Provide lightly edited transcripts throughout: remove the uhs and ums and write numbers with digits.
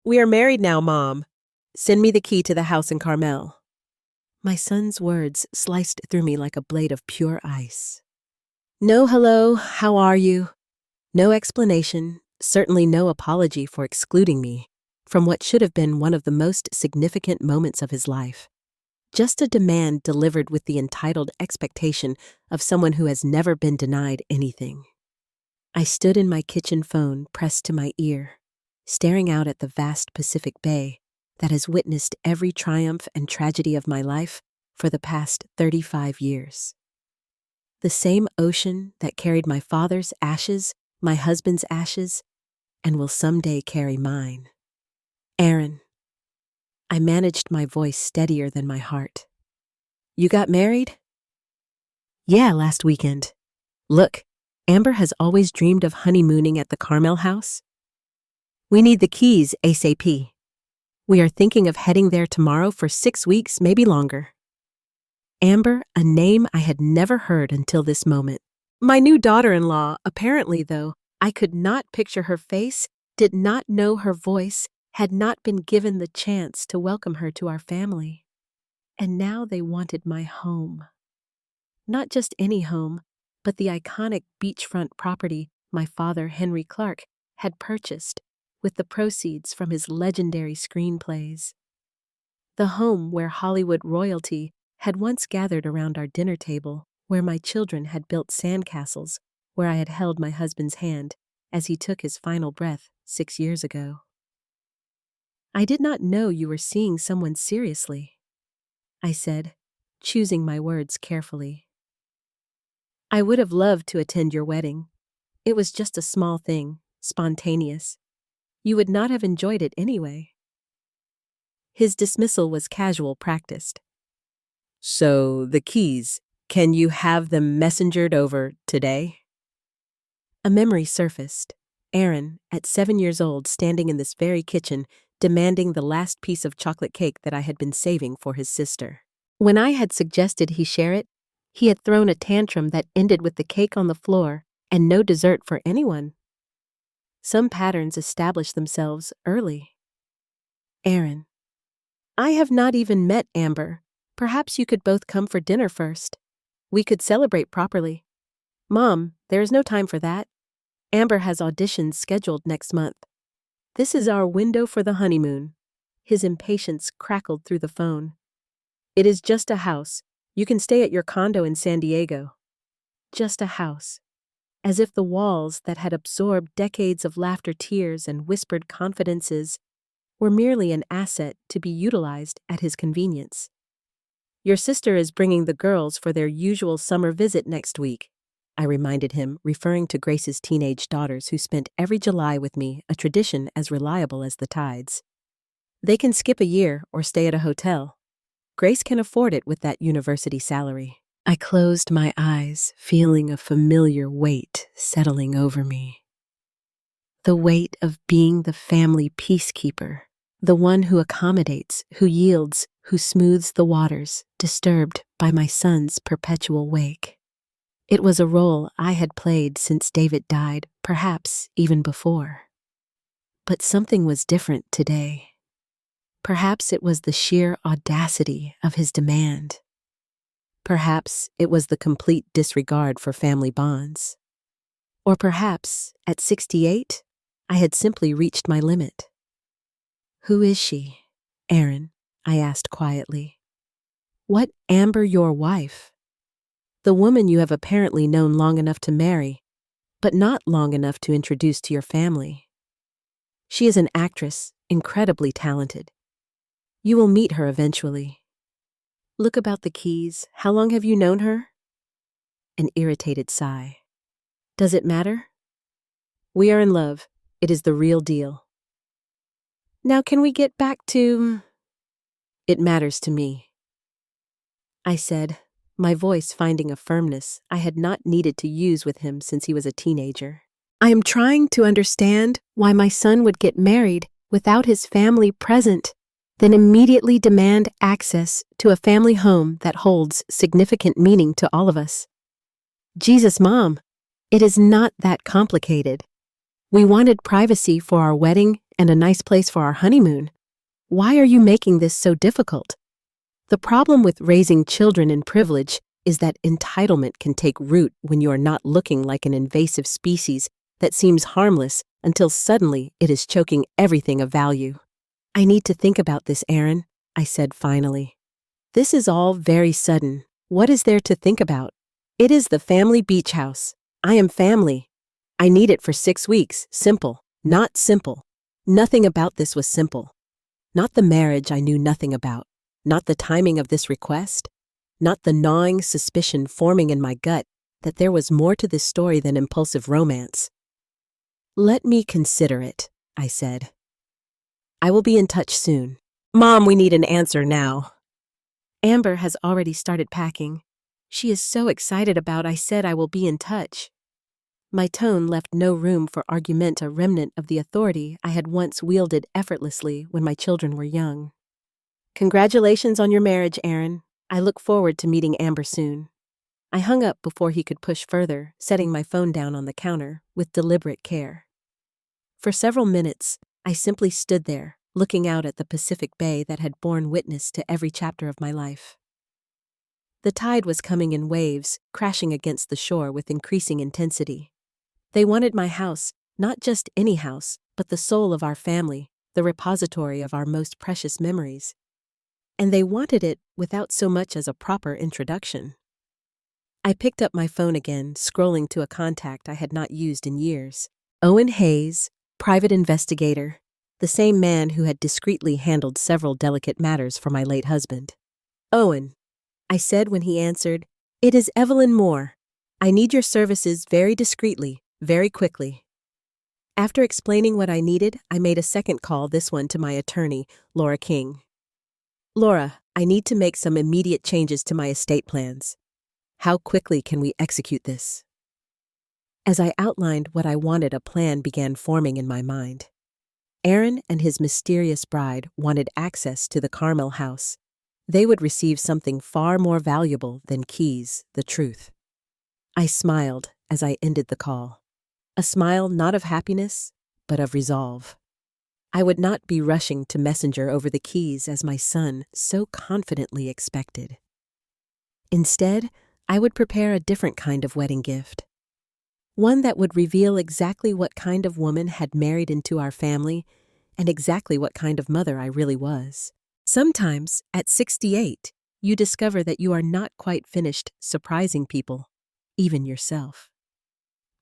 We are married now, Mom. Send me the key to the house in Carmel. My son's words sliced through me like a blade of pure ice. No hello, how are you? No explanation, certainly no apology for excluding me from what should have been one of the most significant moments of his life. Just a demand delivered with the entitled expectation of someone who has never been denied anything. I stood in my kitchen phone pressed to my ear, staring out at the vast Pacific Bay that has witnessed every triumph and tragedy of my life for the past 35 years. The same ocean that carried my father's ashes, my husband's ashes, and will someday carry mine. Aaron. I managed my voice steadier than my heart. You got married? Yeah, last weekend. Look, Amber has always dreamed of honeymooning at the Carmel house. We need the keys ASAP. We are thinking of heading there tomorrow for 6 weeks, maybe longer. Amber, a name I had never heard until this moment. My new daughter-in-law, apparently though, I could not picture her face, did not know her voice, had not been given the chance to welcome her to our family. And now they wanted my home. Not just any home, but the iconic beachfront property my father, Henry Clark, had purchased with the proceeds from his legendary screenplays. The home where Hollywood royalty had once gathered around our dinner table, where my children had built sandcastles, where I had held my husband's hand as he took his final breath 6 years ago. I did not know you were seeing someone seriously, I said, choosing my words carefully. I would have loved to attend your wedding. It was just a small thing, spontaneous. You would not have enjoyed it anyway. His dismissal was casual, practiced. So, the keys, can you have them messengered over today? A memory surfaced. Aaron, at 7 years old, standing in this very kitchen, demanding the last piece of chocolate cake that I had been saving for his sister. When I had suggested he share it, he had thrown a tantrum that ended with the cake on the floor and no dessert for anyone. Some patterns establish themselves early. Aaron. I have not even met Amber. Perhaps you could both come for dinner first. We could celebrate properly. Mom, there is no time for that. Amber has auditions scheduled next month. This is our window for the honeymoon. His impatience crackled through the phone. It is just a house. You can stay at your condo in San Diego. Just a house. As if the walls that had absorbed decades of laughter, tears, and whispered confidences were merely an asset to be utilized at his convenience. Your sister is bringing the girls for their usual summer visit next week, I reminded him, referring to Grace's teenage daughters who spent every July with me, a tradition as reliable as the tides. They can skip a year or stay at a hotel. Grace can afford it with that university salary. I closed my eyes, feeling a familiar weight settling over me. The weight of being the family peacekeeper, the one who accommodates, who yields, who smooths the waters, disturbed by my son's perpetual wake. It was a role I had played since David died, perhaps even before. But something was different today. Perhaps it was the sheer audacity of his demand. Perhaps it was the complete disregard for family bonds. Or perhaps, at 68, I had simply reached my limit. Who is she, Aaron? I asked quietly. What Amber, your wife? The woman you have apparently known long enough to marry, but not long enough to introduce to your family. She is an actress, incredibly talented. You will meet her eventually. Look about the keys. How long have you known her? An irritated sigh. Does it matter? We are in love. It is the real deal. Now can we get back to... It matters to me, I said, my voice finding a firmness I had not needed to use with him since he was a teenager. I am trying to understand why my son would get married without his family present, then immediately demand access to a family home that holds significant meaning to all of us. Jesus, Mom, it is not that complicated. We wanted privacy for our wedding and a nice place for our honeymoon. Why are you making this so difficult? The problem with raising children in privilege is that entitlement can take root when you are not looking like an invasive species that seems harmless until suddenly it is choking everything of value. I need to think about this, Aaron, I said finally. This is all very sudden. What is there to think about? It is the family beach house. I am family. I need it for 6 weeks. Simple, not simple. Nothing about this was simple. Not the marriage I knew nothing about. Not the timing of this request. Not the gnawing suspicion forming in my gut that there was more to this story than impulsive romance. Let me consider it, I said. I will be in touch soon. Mom, we need an answer now. Amber has already started packing. She is so excited about I said I will be in touch. My tone left no room for argument, a remnant of the authority I had once wielded effortlessly when my children were young. Congratulations on your marriage, Aaron. I look forward to meeting Amber soon. I hung up before he could push further, setting my phone down on the counter with deliberate care. For several minutes, I simply stood there, looking out at the Pacific Bay that had borne witness to every chapter of my life. The tide was coming in waves, crashing against the shore with increasing intensity. They wanted my house, not just any house, but the soul of our family, the repository of our most precious memories. And they wanted it without so much as a proper introduction. I picked up my phone again, scrolling to a contact I had not used in years. Owen Hayes, private investigator, the same man who had discreetly handled several delicate matters for my late husband. Owen, I said when he answered, it is Evelyn Moore. I need your services very discreetly, very quickly. After explaining what I needed, I made a second call, this one to my attorney, Laura King. Laura, I need to make some immediate changes to my estate plans. How quickly can we execute this? As I outlined what I wanted, a plan began forming in my mind. Aaron and his mysterious bride wanted access to the Carmel house. They would receive something far more valuable than keys, the truth. I smiled as I ended the call. A smile not of happiness, but of resolve. I would not be rushing to messenger over the keys as my son so confidently expected. Instead, I would prepare a different kind of wedding gift. One that would reveal exactly what kind of woman had married into our family and exactly what kind of mother I really was. Sometimes, at 68, you discover that you are not quite finished surprising people, even yourself.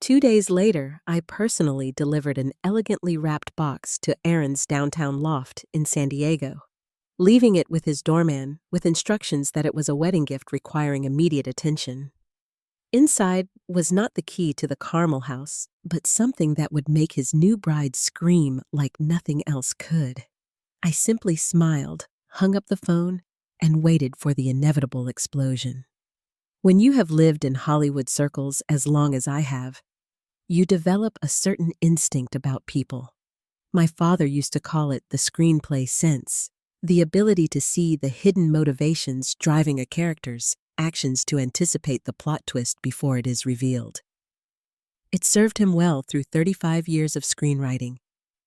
2 days later, I personally delivered an elegantly wrapped box to Aaron's downtown loft in San Diego, leaving it with his doorman with instructions that it was a wedding gift requiring immediate attention. Inside was not the key to the Carmel house, but something that would make his new bride scream like nothing else could. I simply smiled, hung up the phone, and waited for the inevitable explosion. When you have lived in Hollywood circles as long as I have, you develop a certain instinct about people. My father used to call it the screenplay sense, the ability to see the hidden motivations driving a character's actions to anticipate the plot twist before it is revealed. It served him well through 35 years of screenwriting,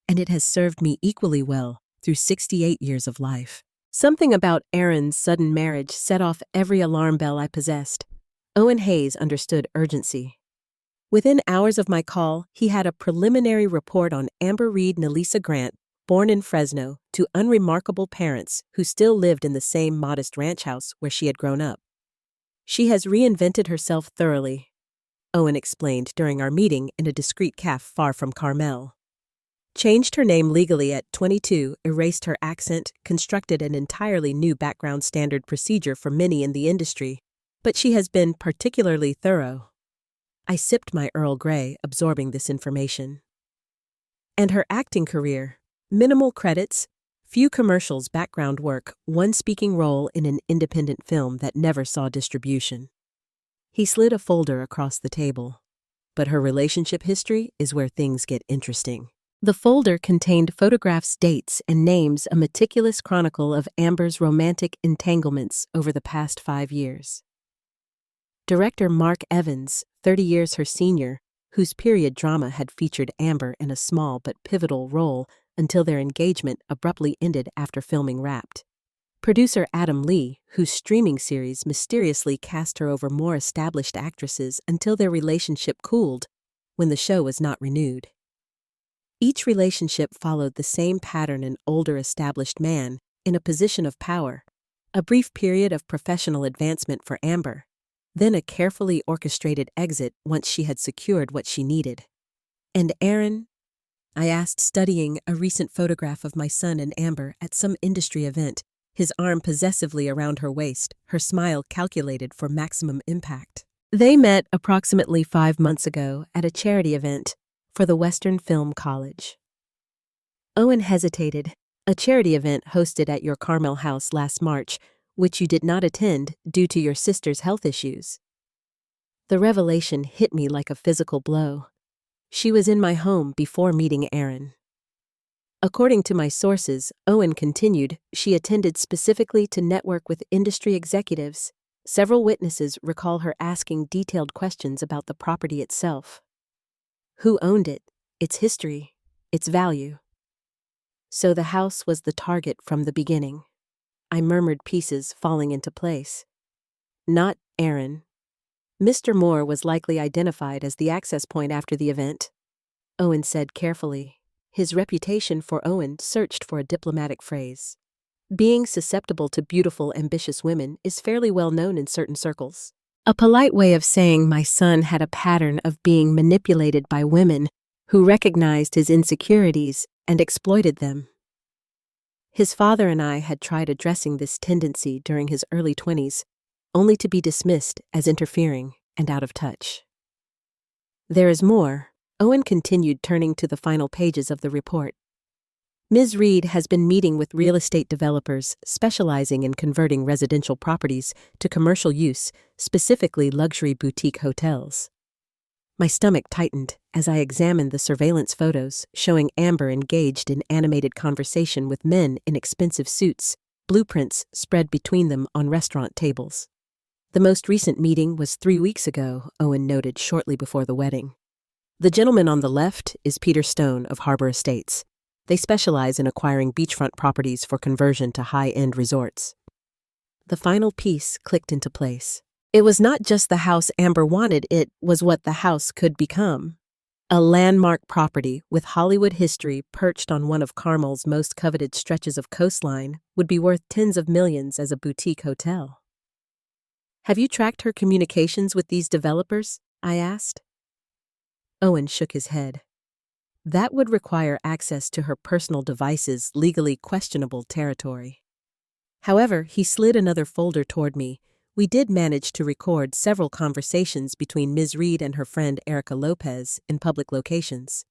and it has served me equally well through 68 years of life. Something about Aaron's sudden marriage set off every alarm bell I possessed. Owen Hayes understood urgency. Within hours of my call, he had a preliminary report on Amber Reed Nelisa Grant, born in Fresno, to unremarkable parents who still lived in the same modest ranch house where she had grown up. She has reinvented herself thoroughly, Owen explained during our meeting in a discreet cafe far from Carmel. Changed her name legally at 22, erased her accent, constructed an entirely new background standard procedure for many in the industry, but she has been particularly thorough. I sipped my Earl Grey, absorbing this information. And her acting career: minimal credits, few commercials, background work, one speaking role in an independent film that never saw distribution. He slid a folder across the table. But her relationship history is where things get interesting. The folder contained photographs, dates, and names, a meticulous chronicle of Amber's romantic entanglements over the past 5 years. Director Mark Evans, 30 years her senior, whose period drama had featured Amber in a small but pivotal role until their engagement abruptly ended after filming Wrapped. Producer Adam Lee, whose streaming series mysteriously cast her over more established actresses until their relationship cooled when the show was not renewed. Each relationship followed the same pattern: an older established man in a position of power, a brief period of professional advancement for Amber, then a carefully orchestrated exit once she had secured what she needed. "And Aaron?" I asked, studying a recent photograph of my son and Amber at some industry event, his arm possessively around her waist, her smile calculated for maximum impact. "They met approximately 5 months ago at a charity event for the Western Film College." Owen hesitated. "A charity event hosted at your Carmel house last March, which you did not attend due to your sister's health issues." The revelation hit me like a physical blow. She was in my home before meeting Aaron. According to my sources, Owen continued, she attended specifically to network with industry executives. Several witnesses recall her asking detailed questions about the property itself. Who owned it, its history, its value. So the house was the target from the beginning. I murmured, pieces falling into place. Not Aaron. Mr. Moore was likely identified as the access point after the event, Owen said carefully. His reputation for Owen searched for a diplomatic phrase. Being susceptible to beautiful, ambitious women is fairly well known in certain circles. A polite way of saying my son had a pattern of being manipulated by women who recognized his insecurities and exploited them. His father and I had tried addressing this tendency during his early 20s, only to be dismissed as interfering and out of touch. There is more, Owen continued, turning to the final pages of the report. Ms. Reed has been meeting with real estate developers specializing in converting residential properties to commercial use, specifically luxury boutique hotels. My stomach tightened as I examined the surveillance photos showing Amber engaged in animated conversation with men in expensive suits, blueprints spread between them on restaurant tables. The most recent meeting was 3 weeks ago, Owen noted shortly before the wedding. The gentleman on the left is Peter Stone of Harbor Estates. They specialize in acquiring beachfront properties for conversion to high-end resorts. The final piece clicked into place. It was not just the house Amber wanted, it was what the house could become. A landmark property with Hollywood history perched on one of Carmel's most coveted stretches of coastline would be worth tens of millions as a boutique hotel. "Have you tracked her communications with these developers?" I asked. Owen shook his head. "That would require access to her personal devices, legally questionable territory." However, he slid another folder toward me. "We did manage to record several conversations between Ms. Reed and her friend Erica Lopez in public locations.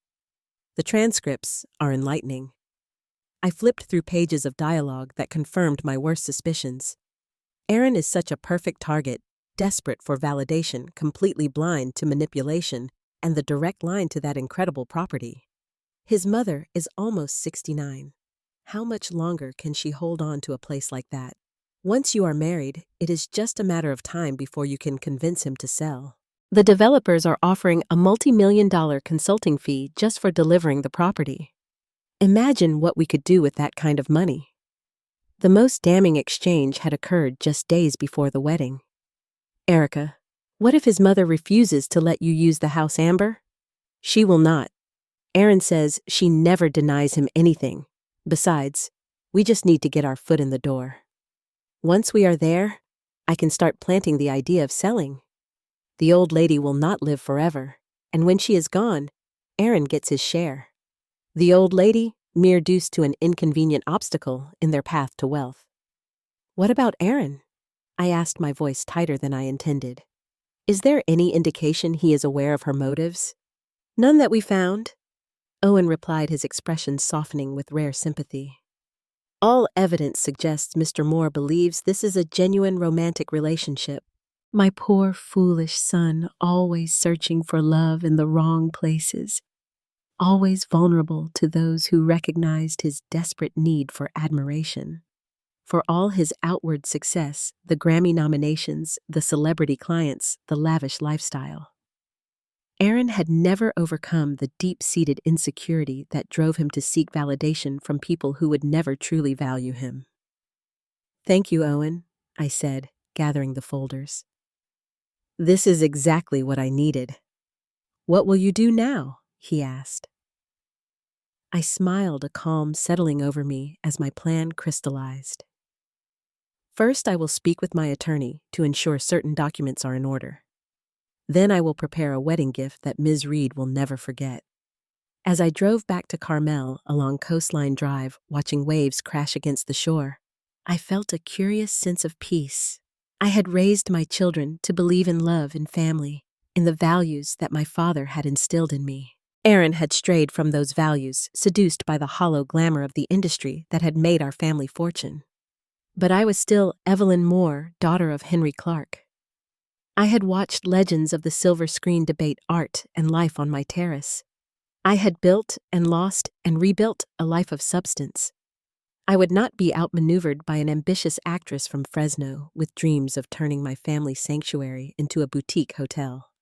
The transcripts are enlightening." I flipped through pages of dialogue that confirmed my worst suspicions. Aaron is such a perfect target, desperate for validation, completely blind to manipulation, and the direct line to that incredible property. His mother is almost 69. How much longer can she hold on to a place like that? Once you are married, it is just a matter of time before you can convince him to sell. The developers are offering a multi-million-dollar consulting fee just for delivering the property. Imagine what we could do with that kind of money. The most damning exchange had occurred just days before the wedding. "Erica, what if his mother refuses to let you use the house, Amber?" "She will not. Aaron says she never denies him anything. Besides, we just need to get our foot in the door. Once we are there, I can start planting the idea of selling. The old lady will not live forever, and when she is gone, Aaron gets his share. The old lady, mere deuce to an inconvenient obstacle in their path to wealth." "What about Aaron?" I asked, my voice tighter than I intended. "Is there any indication he is aware of her motives?" "None that we found," Owen replied, his expression softening with rare sympathy. "All evidence suggests Mr. Moore believes this is a genuine romantic relationship. My poor, foolish son, always searching for love in the wrong places, always vulnerable to those who recognized his desperate need for admiration. For all his outward success, the Grammy nominations, the celebrity clients, the lavish lifestyle." Aaron had never overcome the deep-seated insecurity that drove him to seek validation from people who would never truly value him. "Thank you, Owen," I said, gathering the folders. "This is exactly what I needed." "What will you do now?" he asked. I smiled, a calm settling over me as my plan crystallized. "First, I will speak with my attorney to ensure certain documents are in order. Then I will prepare a wedding gift that Ms. Reed will never forget." As I drove back to Carmel along Coastline Drive, watching waves crash against the shore, I felt a curious sense of peace. I had raised my children to believe in love and family, in the values that my father had instilled in me. Aaron had strayed from those values, seduced by the hollow glamour of the industry that had made our family fortune. But I was still Evelyn Moore, daughter of Henry Clark. I had watched legends of the silver screen debate art and life on my terrace. I had built and lost and rebuilt a life of substance. I would not be outmaneuvered by an ambitious actress from Fresno with dreams of turning my family sanctuary into a boutique hotel.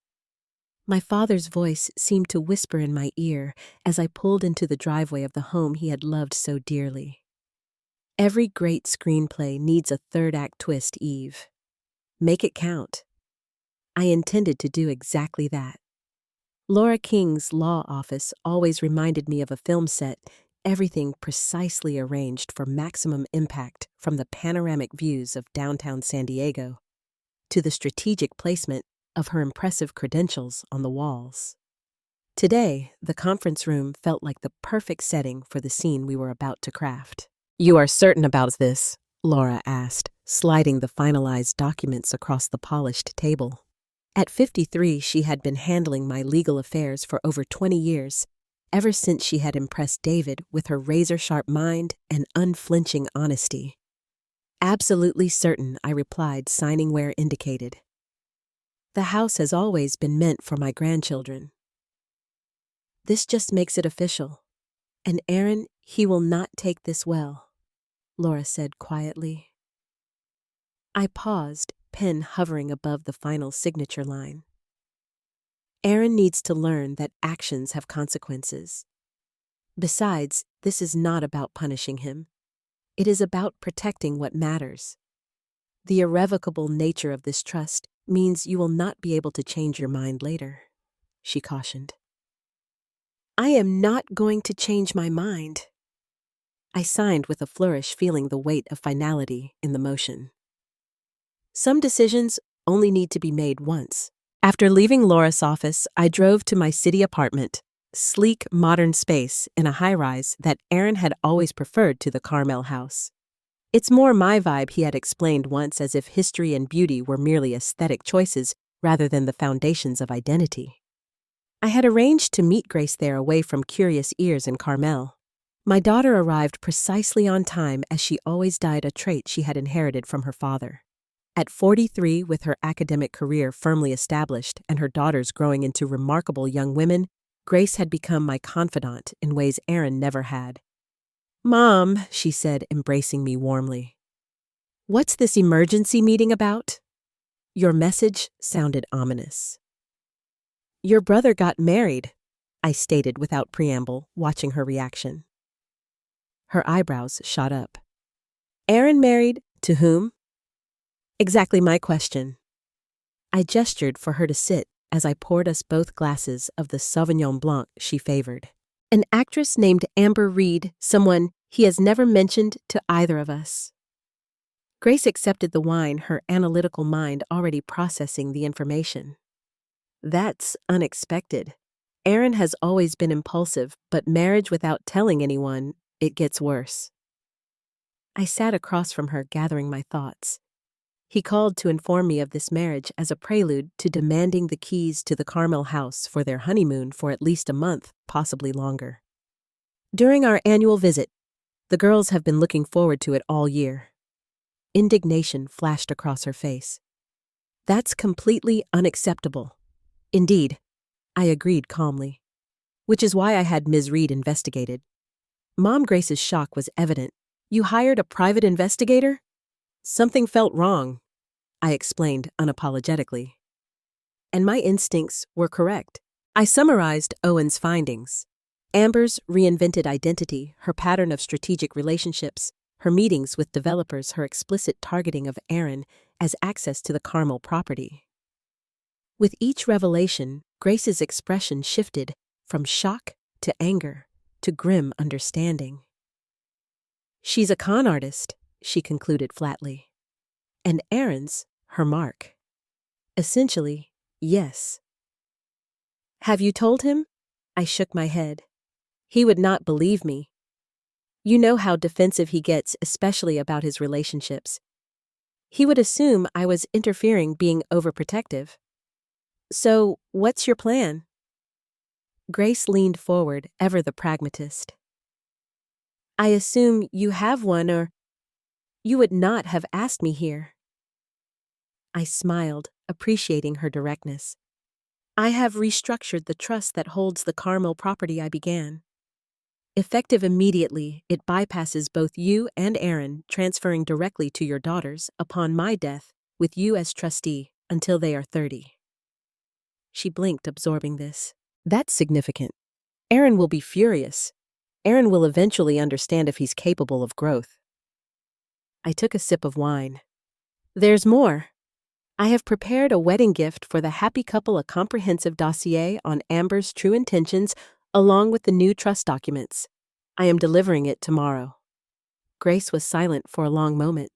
My father's voice seemed to whisper in my ear as I pulled into the driveway of the home he had loved so dearly. "Every great screenplay needs a third-act twist, Eve. Make it count." I intended to do exactly that. Laura King's law office always reminded me of a film set, everything precisely arranged for maximum impact, from the panoramic views of downtown San Diego to the strategic placement of her impressive credentials on the walls. Today, the conference room felt like the perfect setting for the scene we were about to craft. "You are certain about this?" Laura asked, sliding the finalized documents across the polished table. At 53, she had been handling my legal affairs for over 20 years, ever since she had impressed David with her razor-sharp mind and unflinching honesty. "Absolutely certain," I replied, signing where indicated. "The house has always been meant for my grandchildren." "This just makes it official. And Aaron, he will not take this well," Laura said quietly. I paused, pen hovering above the final signature line. "Aaron needs to learn that actions have consequences. Besides, this is not about punishing him. It is about protecting what matters. The irrevocable nature of this trust means you will not be able to change your mind later," she cautioned. "I am not going to change my mind." I signed with a flourish, feeling the weight of finality in the motion. Some decisions only need to be made once. After leaving Laura's office, I drove to my city apartment, sleek, modern space in a high-rise that Aaron had always preferred to the Carmel house. "It's more my vibe," he had explained once, as if history and beauty were merely aesthetic choices rather than the foundations of identity. I had arranged to meet Grace there, away from curious ears in Carmel. My daughter arrived precisely on time, as she always died, a trait she had inherited from her father. At 43, with her academic career firmly established and her daughters growing into remarkable young women, Grace had become my confidant in ways Aaron never had. "Mom," she said, embracing me warmly. "What's this emergency meeting about?" Your message sounded ominous. "Your brother got married," I stated without preamble, watching her reaction. Her eyebrows shot up. "Aaron married to whom?" "Exactly my question." I gestured for her to sit as I poured us both glasses of the Sauvignon Blanc she favored. "An actress named Amber Reed, someone he has never mentioned to either of us." Grace accepted the wine, her analytical mind already processing the information. "That's unexpected. Aaron has always been impulsive, but marriage without telling anyone, it gets worse." I sat across from her, gathering my thoughts. He called to inform me of this marriage as a prelude to demanding the keys to the Carmel house for their honeymoon for at least a month, possibly longer. "During our annual visit. The girls have been looking forward to it all year." Indignation flashed across her face. "That's completely unacceptable." "Indeed," I agreed calmly. "Which is why I had Ms. Reed investigated." Mom Grace's shock was evident. "You hired a private investigator?" "Something felt wrong," I explained unapologetically. "And my instincts were correct. I summarized Owen's findings. Amber's reinvented identity, her pattern of strategic relationships, her meetings with developers, her explicit targeting of Aaron as access to the Carmel property. With each revelation, Grace's expression shifted from shock to anger to grim understanding. She's a con artist, she concluded flatly. And Aaron's her mark. Essentially, yes. Have you told him? I shook my head. He would not believe me. You know how defensive he gets, especially about his relationships. He would assume I was interfering, being overprotective. So, what's your plan? Grace leaned forward, ever the pragmatist. I assume you have one, or you would not have asked me here. I smiled, appreciating her directness. I have restructured the trust that holds the Carmel property I began. Effective immediately, it bypasses both you and Aaron, transferring directly to your daughters upon my death, with you as trustee, until they are 30. She blinked, absorbing this. That's significant. Aaron will be furious. Aaron will eventually understand if he's capable of growth. I took a sip of wine. There's more. I have prepared a wedding gift for the happy couple, a comprehensive dossier on Amber's true intentions, along with the new trust documents. I am delivering it tomorrow. Grace was silent for a long moment.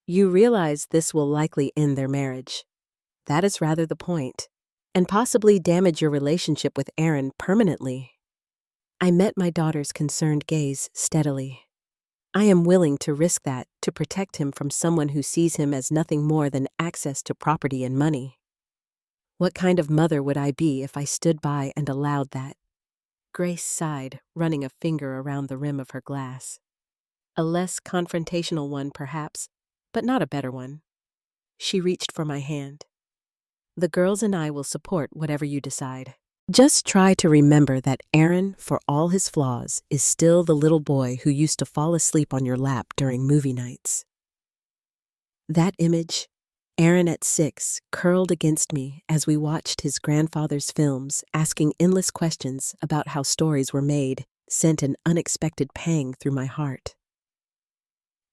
You realize this will likely end their marriage. That is rather the point, and possibly damage your relationship with Aaron permanently. I met my daughter's concerned gaze steadily. I am willing to risk that to protect him from someone who sees him as nothing more than access to property and money. What kind of mother would I be if I stood by and allowed that? Grace sighed, running a finger around the rim of her glass. A less confrontational one, perhaps, but not a better one. She reached for my hand. The girls and I will support whatever you decide. Just try to remember that Aaron, for all his flaws, is still the little boy who used to fall asleep on your lap during movie nights. That image, Aaron at 6, curled against me as we watched his grandfather's films, asking endless questions about how stories were made, sent an unexpected pang through my heart.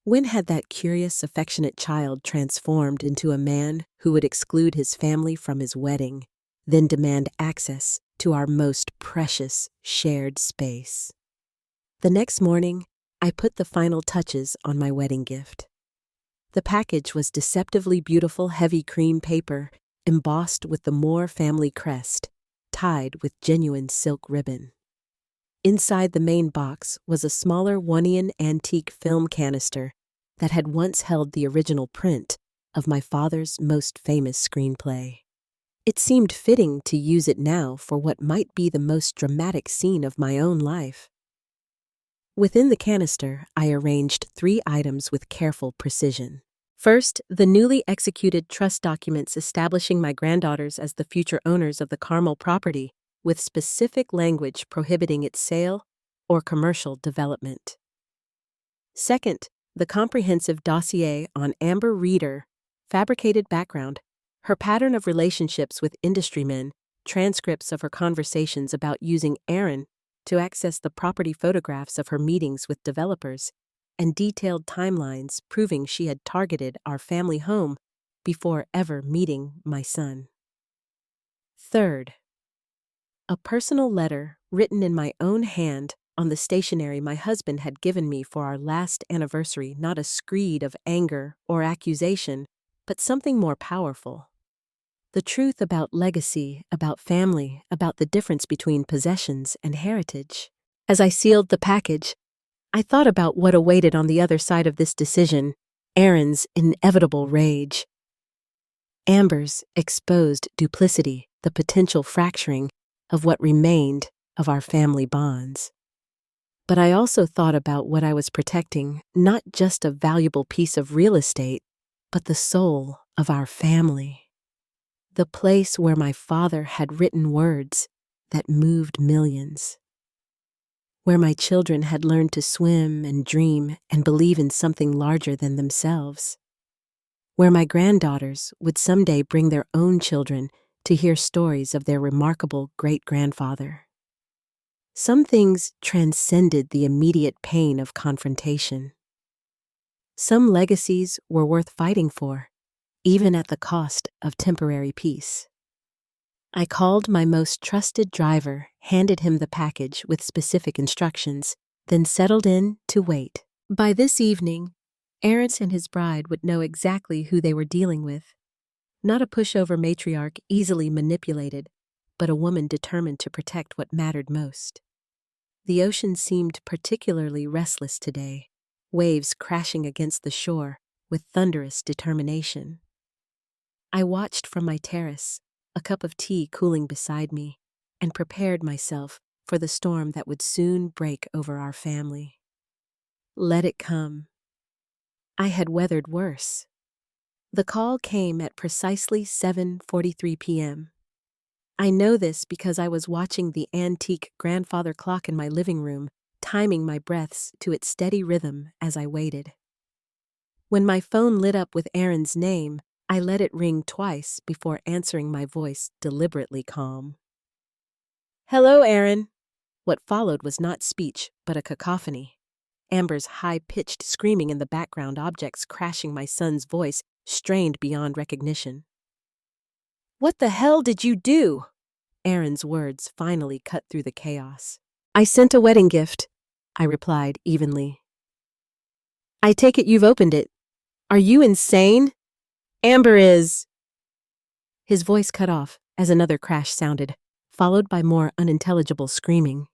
When had that curious, affectionate child transformed into a man who would exclude his family from his wedding, then demand access to our most precious shared space? The next morning, I put the final touches on my wedding gift. The package was deceptively beautiful heavy cream paper, embossed with the Moore family crest, tied with genuine silk ribbon. Inside the main box was a smaller One-Eon antique film canister that had once held the original print of my father's most famous screenplay. It seemed fitting to use it now for what might be the most dramatic scene of my own life. Within the canister, I arranged 3 items with careful precision. First, the newly executed trust documents establishing my granddaughters as the future owners of the Carmel property, with specific language prohibiting its sale or commercial development. Second, the comprehensive dossier on Amber Reeder, fabricated background, her pattern of relationships with industry men, transcripts of her conversations about using Aaron to access the property, photographs of her meetings with developers, and detailed timelines proving she had targeted our family home before ever meeting my son. Third, a personal letter written in my own hand on the stationery my husband had given me for our last anniversary, not a screed of anger or accusation, but something more powerful. The truth about legacy, about family, about the difference between possessions and heritage. As I sealed the package, I thought about what awaited on the other side of this decision, Aaron's inevitable rage, Amber's exposed duplicity, the potential fracturing of what remained of our family bonds. But I also thought about what I was protecting, not just a valuable piece of real estate, but the soul of our family. The place where my father had written words that moved millions. Where my children had learned to swim and dream and believe in something larger than themselves. Where my granddaughters would someday bring their own children to hear stories of their remarkable great-grandfather. Some things transcended the immediate pain of confrontation. Some legacies were worth fighting for, even at the cost of temporary peace. I called my most trusted driver, handed him the package with specific instructions, then settled in to wait. By this evening, Aaron and his bride would know exactly who they were dealing with. Not a pushover matriarch easily manipulated, but a woman determined to protect what mattered most. The ocean seemed particularly restless today, waves crashing against the shore with thunderous determination. I watched from my terrace, a cup of tea cooling beside me, and prepared myself for the storm that would soon break over our family. Let it come. I had weathered worse. The call came at precisely 7:43 p.m. I know this because I was watching the antique grandfather clock in my living room, timing my breaths to its steady rhythm as I waited. When my phone lit up with Aaron's name, I let it ring twice before answering, my voice deliberately calm. "Hello, Aaron." What followed was not speech, but a cacophony. Amber's high-pitched screaming in the background, objects crashing, my son's voice strained beyond recognition. "What the hell did you do?" Aaron's words finally cut through the chaos. "I sent a wedding gift," I replied evenly. "I take it you've opened it. Are you insane? Amber is—" His voice cut off as another crash sounded, followed by more unintelligible screaming.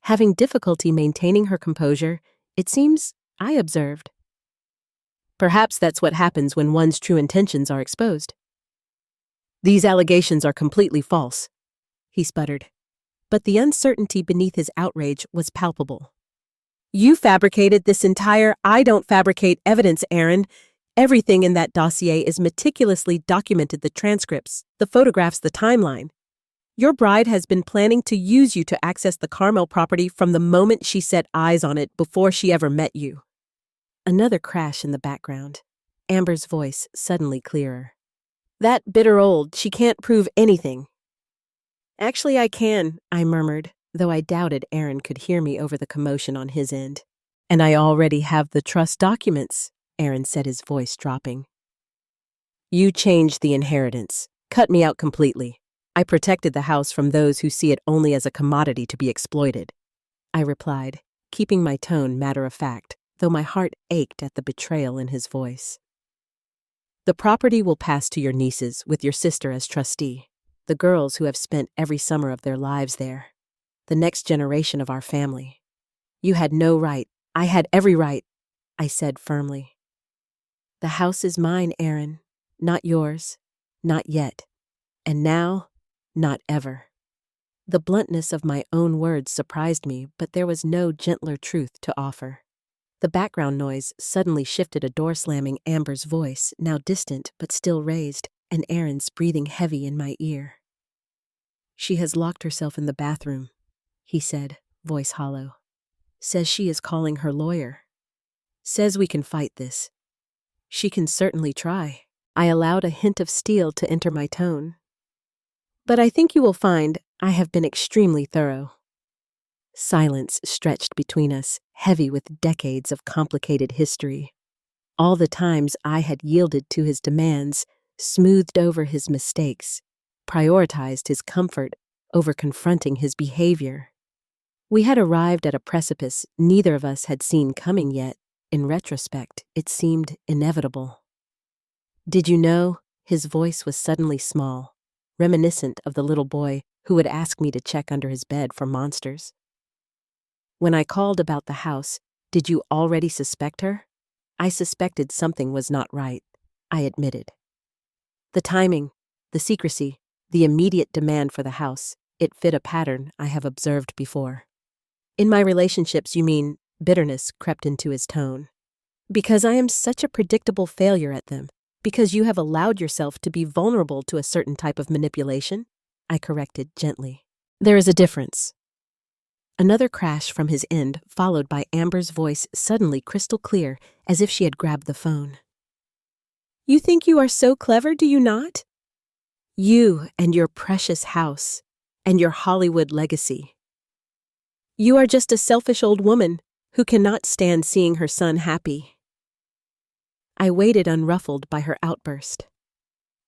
Having difficulty maintaining her composure, it seems, I observed. "Perhaps that's what happens when one's true intentions are exposed." "These allegations are completely false," he sputtered. But the uncertainty beneath his outrage was palpable. "You fabricated this entire I don't fabricate evidence, Aaron. Everything in that dossier is meticulously documented, the transcripts, the photographs, the timeline. Your bride has been planning to use you to access the Carmel property from the moment she set eyes on it, before she ever met you." Another crash in the background, Amber's voice suddenly clearer. "That bitter old, she can't prove anything." "Actually, I can," I murmured, though I doubted Aaron could hear me over the commotion on his end. "And I already have the trust documents," Aaron said, his voice dropping. "You changed the inheritance, cut me out completely. I protected the house from those who see it only as a commodity to be exploited," I replied, keeping my tone matter-of-fact, though my heart ached at the betrayal in his voice. "The property will pass to your nieces, with your sister as trustee, the girls who have spent every summer of their lives there, the next generation of our family. You had no right. I had every right," I said firmly. "The house is mine, Aaron, not yours, not yet, and now, not ever." The bluntness of my own words surprised me, but there was no gentler truth to offer. The background noise suddenly shifted, a door slamming, Amber's voice, now distant but still raised, and Aaron's breathing heavy in my ear. "She has locked herself in the bathroom," he said, voice hollow. "Says she is calling her lawyer. Says we can fight this." "She can certainly try." I allowed a hint of steel to enter my tone. "But I think you will find I have been extremely thorough." Silence stretched between us, heavy with decades of complicated history. All the times I had yielded to his demands, smoothed over his mistakes, prioritized his comfort over confronting his behavior. We had arrived at a precipice neither of us had seen coming yet. In retrospect, it seemed inevitable. "Did you know?" His voice was suddenly small, reminiscent of the little boy who would ask me to check under his bed for monsters. "When I called about the house, did you already suspect her?" "I suspected something was not right," I admitted. "The timing, the secrecy, the immediate demand for the house, it fit a pattern I have observed before." "In my relationships, you mean?" Bitterness crept into his tone. "Because I am such a predictable failure at them. Because you have allowed yourself to be vulnerable to a certain type of manipulation," I corrected gently. "There is a difference." Another crash from his end, followed by Amber's voice suddenly crystal clear, as if she had grabbed the phone. "You think you are so clever, do you not? You and your precious house and your Hollywood legacy. You are just a selfish old woman who cannot stand seeing her son happy. I waited unruffled by her outburst.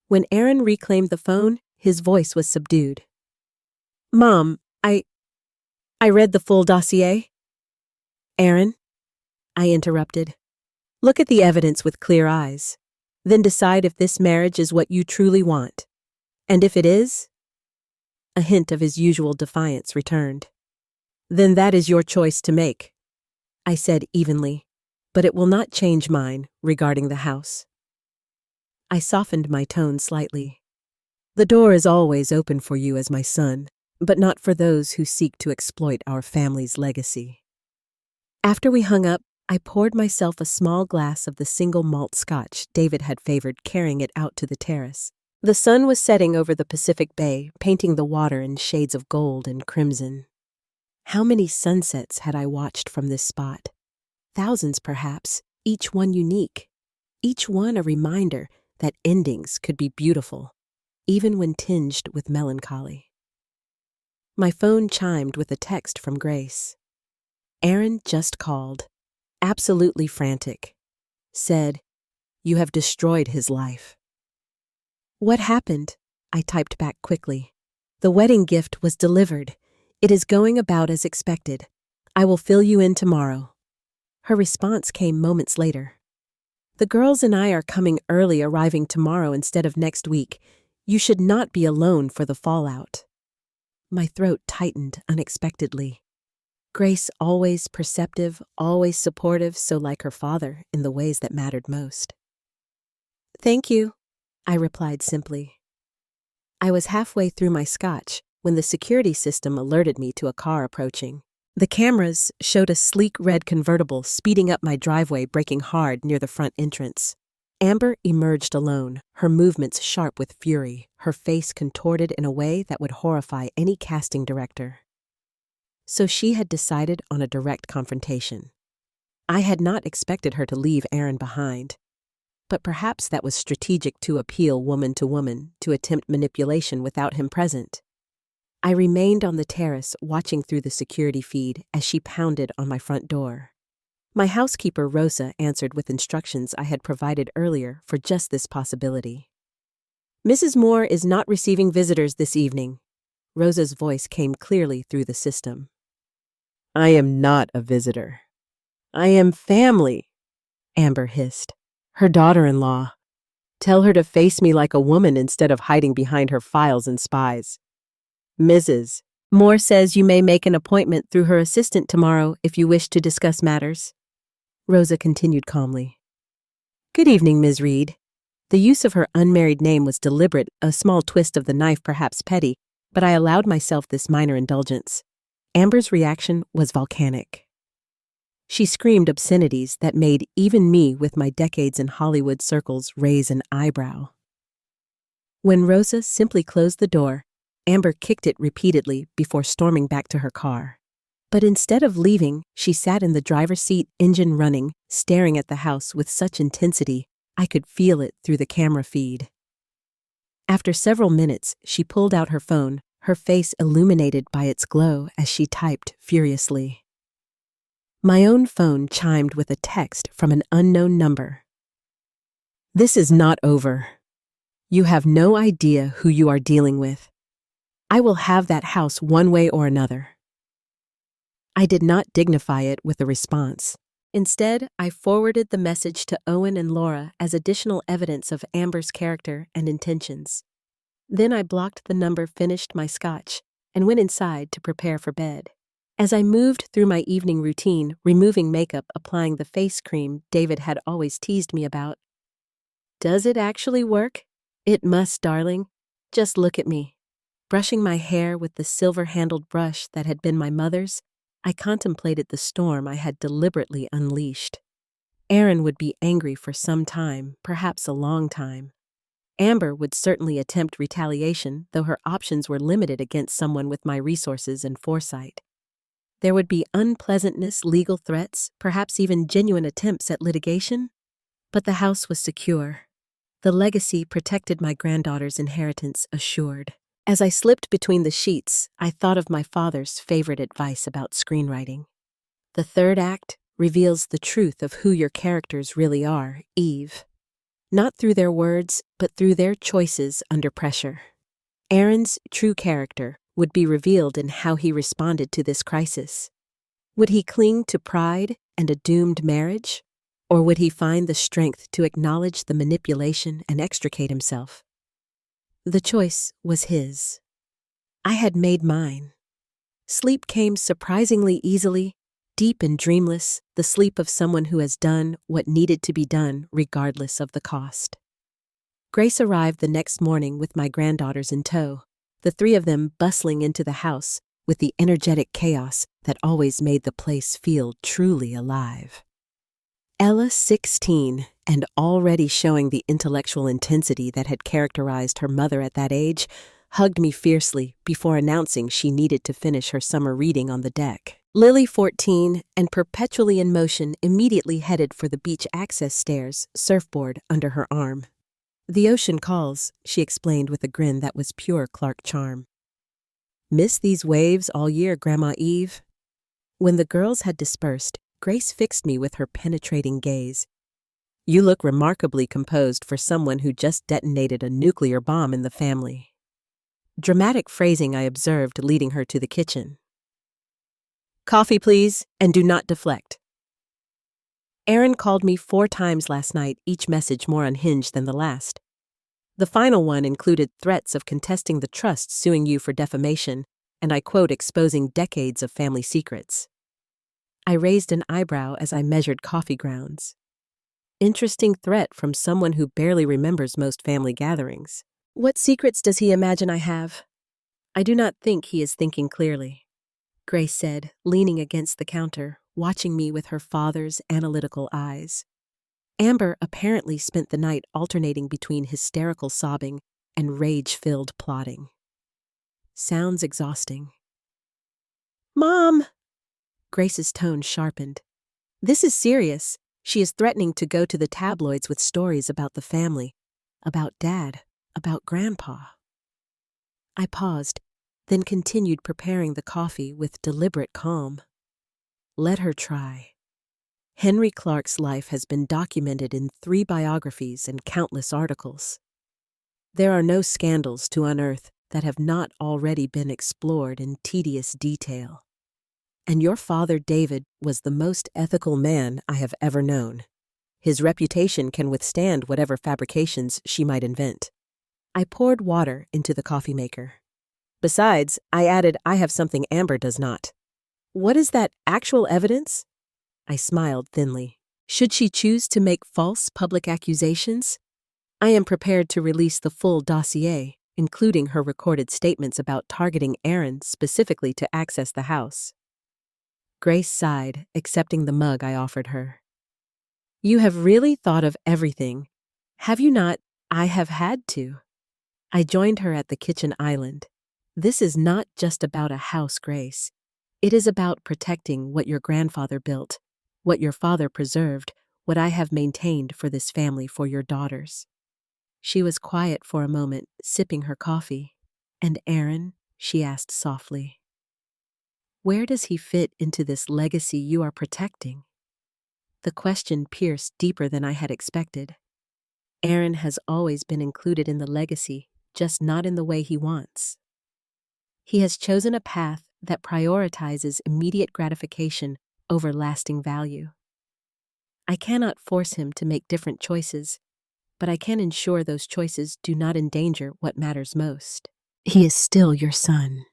When Aaron reclaimed the phone, his voice was subdued. Mom, I read the full dossier. Aaron, I interrupted. Look at the evidence with clear eyes. Then decide if this marriage is what you truly want. And if it is, a hint of his usual defiance returned. Then that is your choice to make, I said evenly, but it will not change mine regarding the house. I softened my tone slightly. The door is always open for you as my son, but not for those who seek to exploit our family's legacy. After we hung up, I poured myself a small glass of the single malt scotch David had favored, carrying it out to the terrace. The sun was setting over the Pacific Bay, painting the water in shades of gold and crimson. How many sunsets had I watched from this spot? Thousands, perhaps, each one unique. Each one a reminder that endings could be beautiful, even when tinged with melancholy. My phone chimed with a text from Grace. Aaron just called, absolutely frantic. Said, "You have destroyed his life." What happened? I typed back quickly. The wedding gift was delivered. It is going about as expected. I will fill you in tomorrow. Her response came moments later. The girls and I are coming early, arriving tomorrow instead of next week. You should not be alone for the fallout. My throat tightened unexpectedly. Grace, always perceptive, always supportive, so like her father in the ways that mattered most. Thank you, I replied simply. I was halfway through my scotch when the security system alerted me to a car approaching. The cameras showed a sleek red convertible speeding up my driveway, braking hard near the front entrance. Amber emerged alone, her movements sharp with fury, her face contorted in a way that would horrify any casting director. So she had decided on a direct confrontation. I had not expected her to leave Aaron behind, but perhaps that was strategic to appeal woman to woman, to attempt manipulation without him present. I remained on the terrace, watching through the security feed as she pounded on my front door. My housekeeper, Rosa, answered with instructions I had provided earlier for just this possibility. Mrs. Moore is not receiving visitors this evening. Rosa's voice came clearly through the system. I am not a visitor. I am family, Amber hissed. Her daughter-in-law. Tell her to face me like a woman instead of hiding behind her files and spies. Mrs. Moore says you may make an appointment through her assistant tomorrow if you wish to discuss matters. Rosa continued calmly. Good evening, Ms. Reed. The use of her unmarried name was deliberate, a small twist of the knife perhaps petty, but I allowed myself this minor indulgence. Amber's reaction was volcanic. She screamed obscenities that made even me, with my decades in Hollywood circles, raise an eyebrow. When Rosa simply closed the door, Amber kicked it repeatedly before storming back to her car. But instead of leaving, she sat in the driver's seat, engine running, staring at the house with such intensity I could feel it through the camera feed. After several minutes, she pulled out her phone, her face illuminated by its glow as she typed furiously. My own phone chimed with a text from an unknown number. This is not over. You have no idea who you are dealing with. I will have that house one way or another. I did not dignify it with a response. Instead, I forwarded the message to Owen and Laura as additional evidence of Amber's character and intentions. Then I blocked the number, finished my scotch, and went inside to prepare for bed. As I moved through my evening routine, removing makeup, applying the face cream David had always teased me about. Does it actually work? It must, darling. Just look at me. Brushing my hair with the silver-handled brush that had been my mother's, I contemplated the storm I had deliberately unleashed. Aaron would be angry for some time, perhaps a long time. Amber would certainly attempt retaliation, though her options were limited against someone with my resources and foresight. There would be unpleasantness, legal threats, perhaps even genuine attempts at litigation. But the house was secure. The legacy protected my granddaughter's inheritance assured. As I slipped between the sheets, I thought of my father's favorite advice about screenwriting. The third act reveals the truth of who your characters really are, Eve. Not through their words, but through their choices under pressure. Aaron's true character would be revealed in how he responded to this crisis. Would he cling to pride and a doomed marriage? Or would he find the strength to acknowledge the manipulation and extricate himself? The choice was his. I had made mine. Sleep came surprisingly easily, deep and dreamless, the sleep of someone who has done what needed to be done regardless of the cost. Grace arrived the next morning with my granddaughters in tow, the three of them bustling into the house with the energetic chaos that always made the place feel truly alive. Ella, 16, and already showing the intellectual intensity that had characterized her mother at that age, hugged me fiercely before announcing she needed to finish her summer reading on the deck. Lily, 14, and perpetually in motion, immediately headed for the beach access stairs, surfboard under her arm. "The ocean calls," she explained with a grin that was pure Clark charm. "Miss these waves all year, Grandma Eve?" When the girls had dispersed, Grace fixed me with her penetrating gaze. "You look remarkably composed for someone who just detonated a nuclear bomb in the family." Dramatic phrasing I observed leading her to the kitchen. "Coffee, please, and do not deflect." Aaron called me 4 times last night, each message more unhinged than the last. The final one included threats of contesting the trust, suing you for defamation, and I quote, exposing decades of family secrets. I raised an eyebrow as I measured coffee grounds. Interesting threat from someone who barely remembers most family gatherings. What secrets does he imagine I have? I do not think he is thinking clearly, Grace said, leaning against the counter, watching me with her father's analytical eyes. Amber apparently spent the night alternating between hysterical sobbing and rage-filled plotting. Sounds exhausting. "Mom!" Grace's tone sharpened. "This is serious. She is threatening to go to the tabloids with stories about the family, about Dad, about Grandpa." I paused, then continued preparing the coffee with deliberate calm. Let her try. Henry Clark's life has been documented in 3 biographies and countless articles. There are no scandals to unearth that have not already been explored in tedious detail. And your father, David, was the most ethical man I have ever known. His reputation can withstand whatever fabrications she might invent. I poured water into the coffee maker. Besides, I added, I have something Amber does not. What is that actual evidence? I smiled thinly. Should she choose to make false public accusations? I am prepared to release the full dossier, including her recorded statements about targeting Aaron specifically to access the house. Grace sighed, accepting the mug I offered her. "You have really thought of everything. Have you not?" "I have had to." I joined her at the kitchen island. "This is not just about a house, Grace. It is about protecting what your grandfather built, what your father preserved, what I have maintained for this family for your daughters." She was quiet for a moment, sipping her coffee. "And Aaron?" she asked softly. "Where does he fit into this legacy you are protecting?" The question pierced deeper than I had expected. Aaron has always been included in the legacy, just not in the way he wants. He has chosen a path that prioritizes immediate gratification over lasting value. I cannot force him to make different choices, but I can ensure those choices do not endanger what matters most. He is still your son,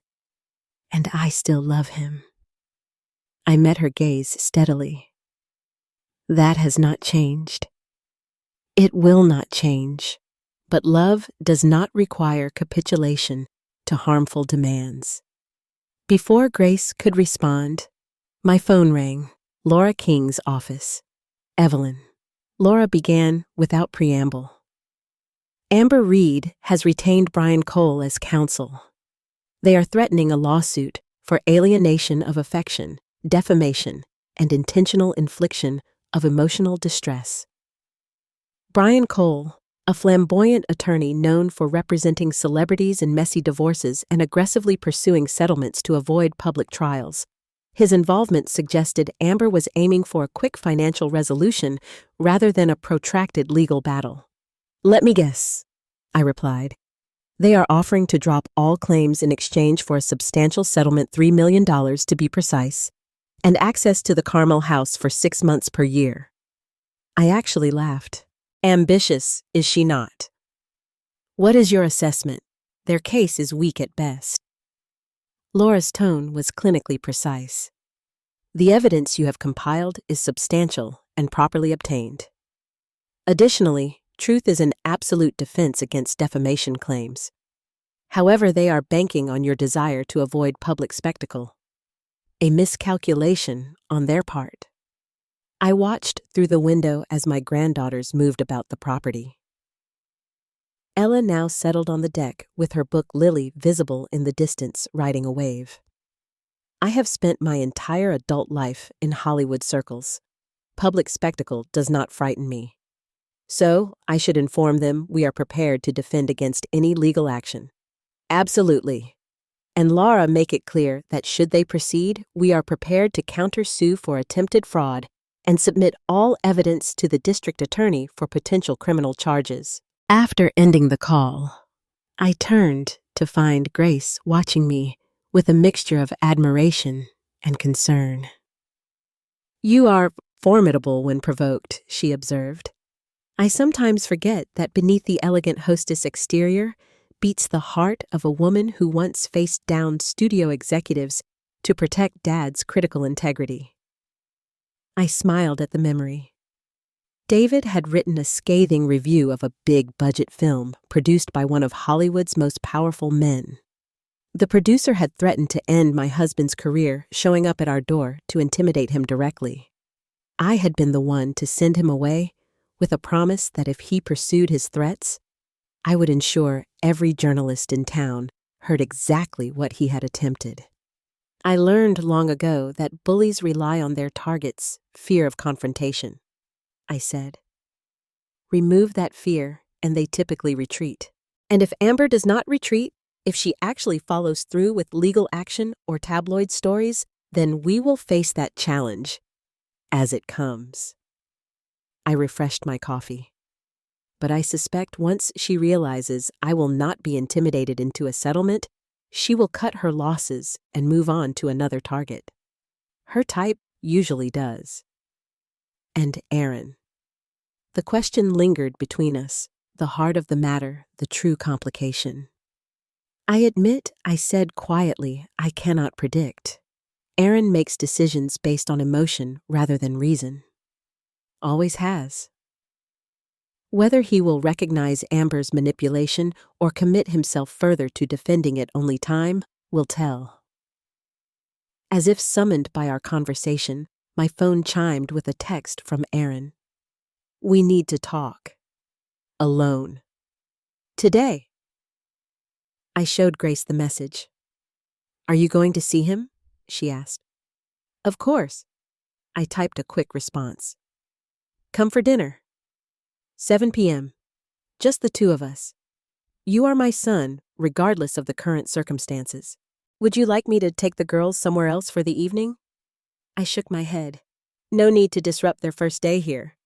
and I still love him. I met her gaze steadily. That has not changed. It will not change, but love does not require capitulation to harmful demands. Before Grace could respond, my phone rang. Laura King's office. "Evelyn." Laura began without preamble. "Amber Reed has retained Brian Cole as counsel. They are threatening a lawsuit for alienation of affection, defamation, and intentional infliction of emotional distress." Brian Cole, a flamboyant attorney known for representing celebrities in messy divorces and aggressively pursuing settlements to avoid public trials. His involvement suggested Amber was aiming for a quick financial resolution rather than a protracted legal battle. "Let me guess," I replied. "They are offering to drop all claims in exchange for a substantial settlement, $3 million to be precise, and access to the Carmel house for 6 months per year." I actually laughed. Ambitious, is she not? "What is your assessment? Their case is weak at best." Laura's tone was clinically precise. "The evidence you have compiled is substantial and properly obtained. Additionally, truth is an absolute defense against defamation claims. However, they are banking on your desire to avoid public spectacle. A miscalculation on their part." I watched through the window as my granddaughters moved about the property. Ella now settled on the deck with her book Lily visible in the distance riding a wave. I have spent my entire adult life in Hollywood circles. Public spectacle does not frighten me. So, I should inform them we are prepared to defend against any legal action. Absolutely. And Laura make it clear that should they proceed, we are prepared to countersue for attempted fraud and submit all evidence to the district attorney for potential criminal charges. After ending the call, I turned to find Grace watching me with a mixture of admiration and concern. "You are formidable when provoked," she observed. "I sometimes forget that beneath the elegant hostess exterior beats the heart of a woman who once faced down studio executives to protect Dad's critical integrity." I smiled at the memory. David had written a scathing review of a big-budget film produced by one of Hollywood's most powerful men. The producer had threatened to end my husband's career, showing up at our door to intimidate him directly. I had been the one to send him away with a promise that if he pursued his threats, I would ensure every journalist in town heard exactly what he had attempted. I learned long ago that bullies rely on their target's fear of confrontation, I said. Remove that fear, and they typically retreat. And if Amber does not retreat, if she actually follows through with legal action or tabloid stories, then we will face that challenge as it comes. I refreshed my coffee. But I suspect once she realizes I will not be intimidated into a settlement, she will cut her losses and move on to another target. Her type usually does. And Aaron. The question lingered between us, the heart of the matter, the true complication. I admit I said quietly, I cannot predict. Aaron makes decisions based on emotion rather than reason. Always has. Whether he will recognize Amber's manipulation or commit himself further to defending it, only time will tell. As if summoned by our conversation, my phone chimed with a text from Aaron. "We need to talk. Alone. Today." I showed Grace the message. "Are you going to see him?" she asked. "Of course." I typed a quick response. "Come for dinner. 7 p.m. Just the two of us. You are my son, regardless of the current circumstances. Would you like me to take the girls somewhere else for the evening?" I shook my head. No need to disrupt their first day here.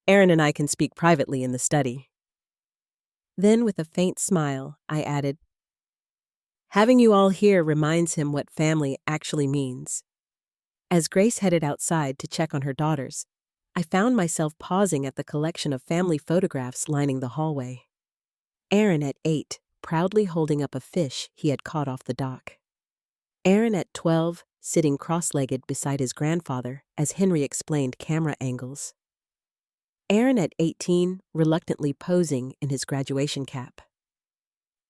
Aaron and I can speak privately in the study. Then, with a faint smile, I added, "Having you all here reminds him what family actually means." As Grace headed outside to check on her daughters, I found myself pausing at the collection of family photographs lining the hallway. Aaron at 8, proudly holding up a fish he had caught off the dock. Aaron at 12, sitting cross-legged beside his grandfather as Henry explained camera angles. Aaron at 18, reluctantly posing in his graduation cap.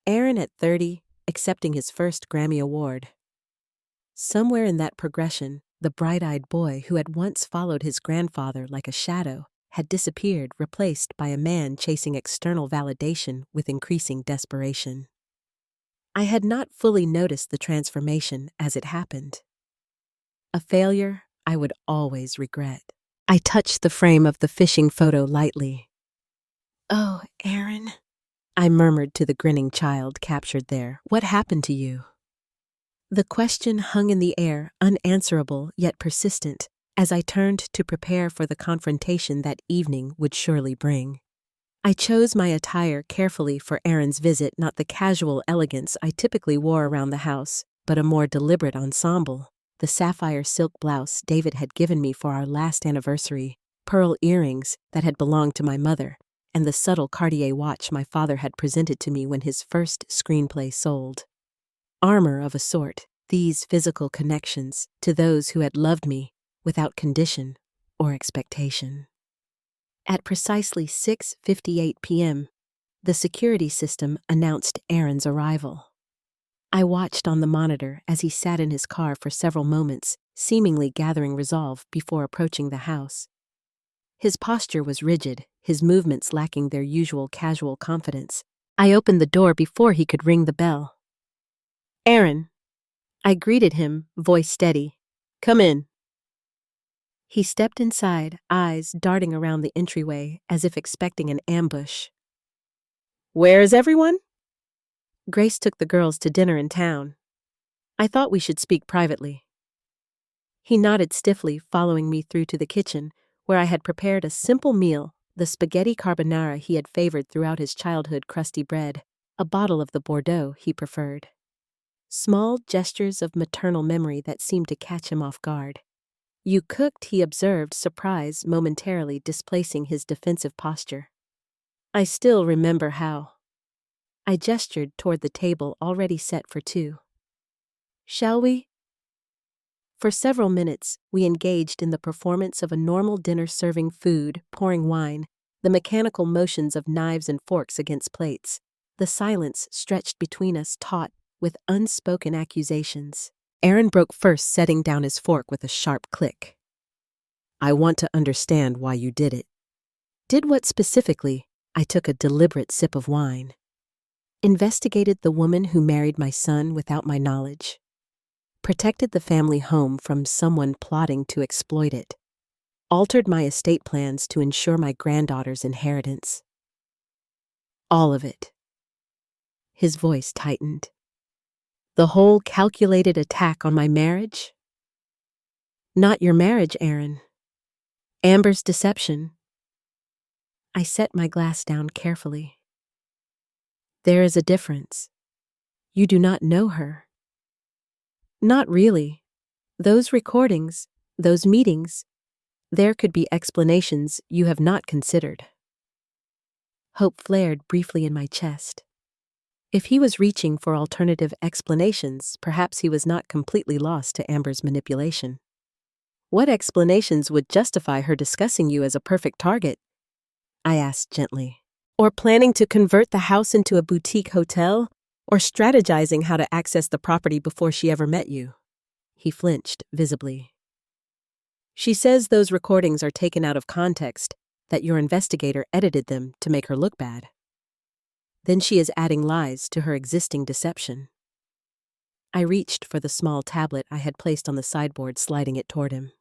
Aaron at 30, accepting his first Grammy Award. Somewhere in that progression, the bright-eyed boy who had once followed his grandfather like a shadow had disappeared, replaced by a man chasing external validation with increasing desperation. I had not fully noticed the transformation as it happened. A failure I would always regret. I touched the frame of the fishing photo lightly. Oh, Aaron, I murmured to the grinning child captured there. What happened to you? The question hung in the air, unanswerable yet persistent, as I turned to prepare for the confrontation that evening would surely bring. I chose my attire carefully for Aaron's visit, not the casual elegance I typically wore around the house, but a more deliberate ensemble. The sapphire silk blouse David had given me for our last anniversary, pearl earrings that had belonged to my mother, and the subtle Cartier watch my father had presented to me when his first screenplay sold. Armor of a sort, these physical connections to those who had loved me without condition or expectation. At precisely 6:58 p.m., the security system announced Aaron's arrival. I watched on the monitor as he sat in his car for several moments, seemingly gathering resolve before approaching the house. His posture was rigid, his movements lacking their usual casual confidence. I opened the door before he could ring the bell. "Aaron," I greeted him, voice steady. "Come in." He stepped inside, eyes darting around the entryway as if expecting an ambush. "Where is everyone?" "Grace took the girls to dinner in town. I thought we should speak privately." He nodded stiffly, following me through to the kitchen, where I had prepared a simple meal, the spaghetti carbonara he had favored throughout his childhood, crusty bread, a bottle of the Bordeaux he preferred. Small gestures of maternal memory that seemed to catch him off guard. "You cooked," he observed, surprise momentarily displacing his defensive posture. "I still remember how." I gestured toward the table already set for two. "Shall we?" For several minutes, we engaged in the performance of a normal dinner, serving food, pouring wine, the mechanical motions of knives and forks against plates. The silence stretched between us taut with unspoken accusations. Aaron broke first, setting down his fork with a sharp click. "I want to understand why you did it." "Did what specifically?" I took a deliberate sip of wine. "Investigated the woman who married my son without my knowledge. Protected the family home from someone plotting to exploit it. Altered my estate plans to ensure my granddaughter's inheritance. All of it." His voice tightened. "The whole calculated attack on my marriage?" "Not your marriage, Aaron. Amber's deception." I set my glass down carefully. "There is a difference. You do not know her." "Not really. Those recordings, those meetings, there could be explanations you have not considered." Hope flared briefly in my chest. If he was reaching for alternative explanations, perhaps he was not completely lost to Amber's manipulation. "What explanations would justify her discussing you as a perfect target?" I asked gently. "Or planning to convert the house into a boutique hotel? Or strategizing how to access the property before she ever met you?" He flinched visibly. "She says those recordings are taken out of context, that your investigator edited them to make her look bad. Then she is adding lies to her existing deception." I reached for the small tablet I had placed on the sideboard, sliding it toward him.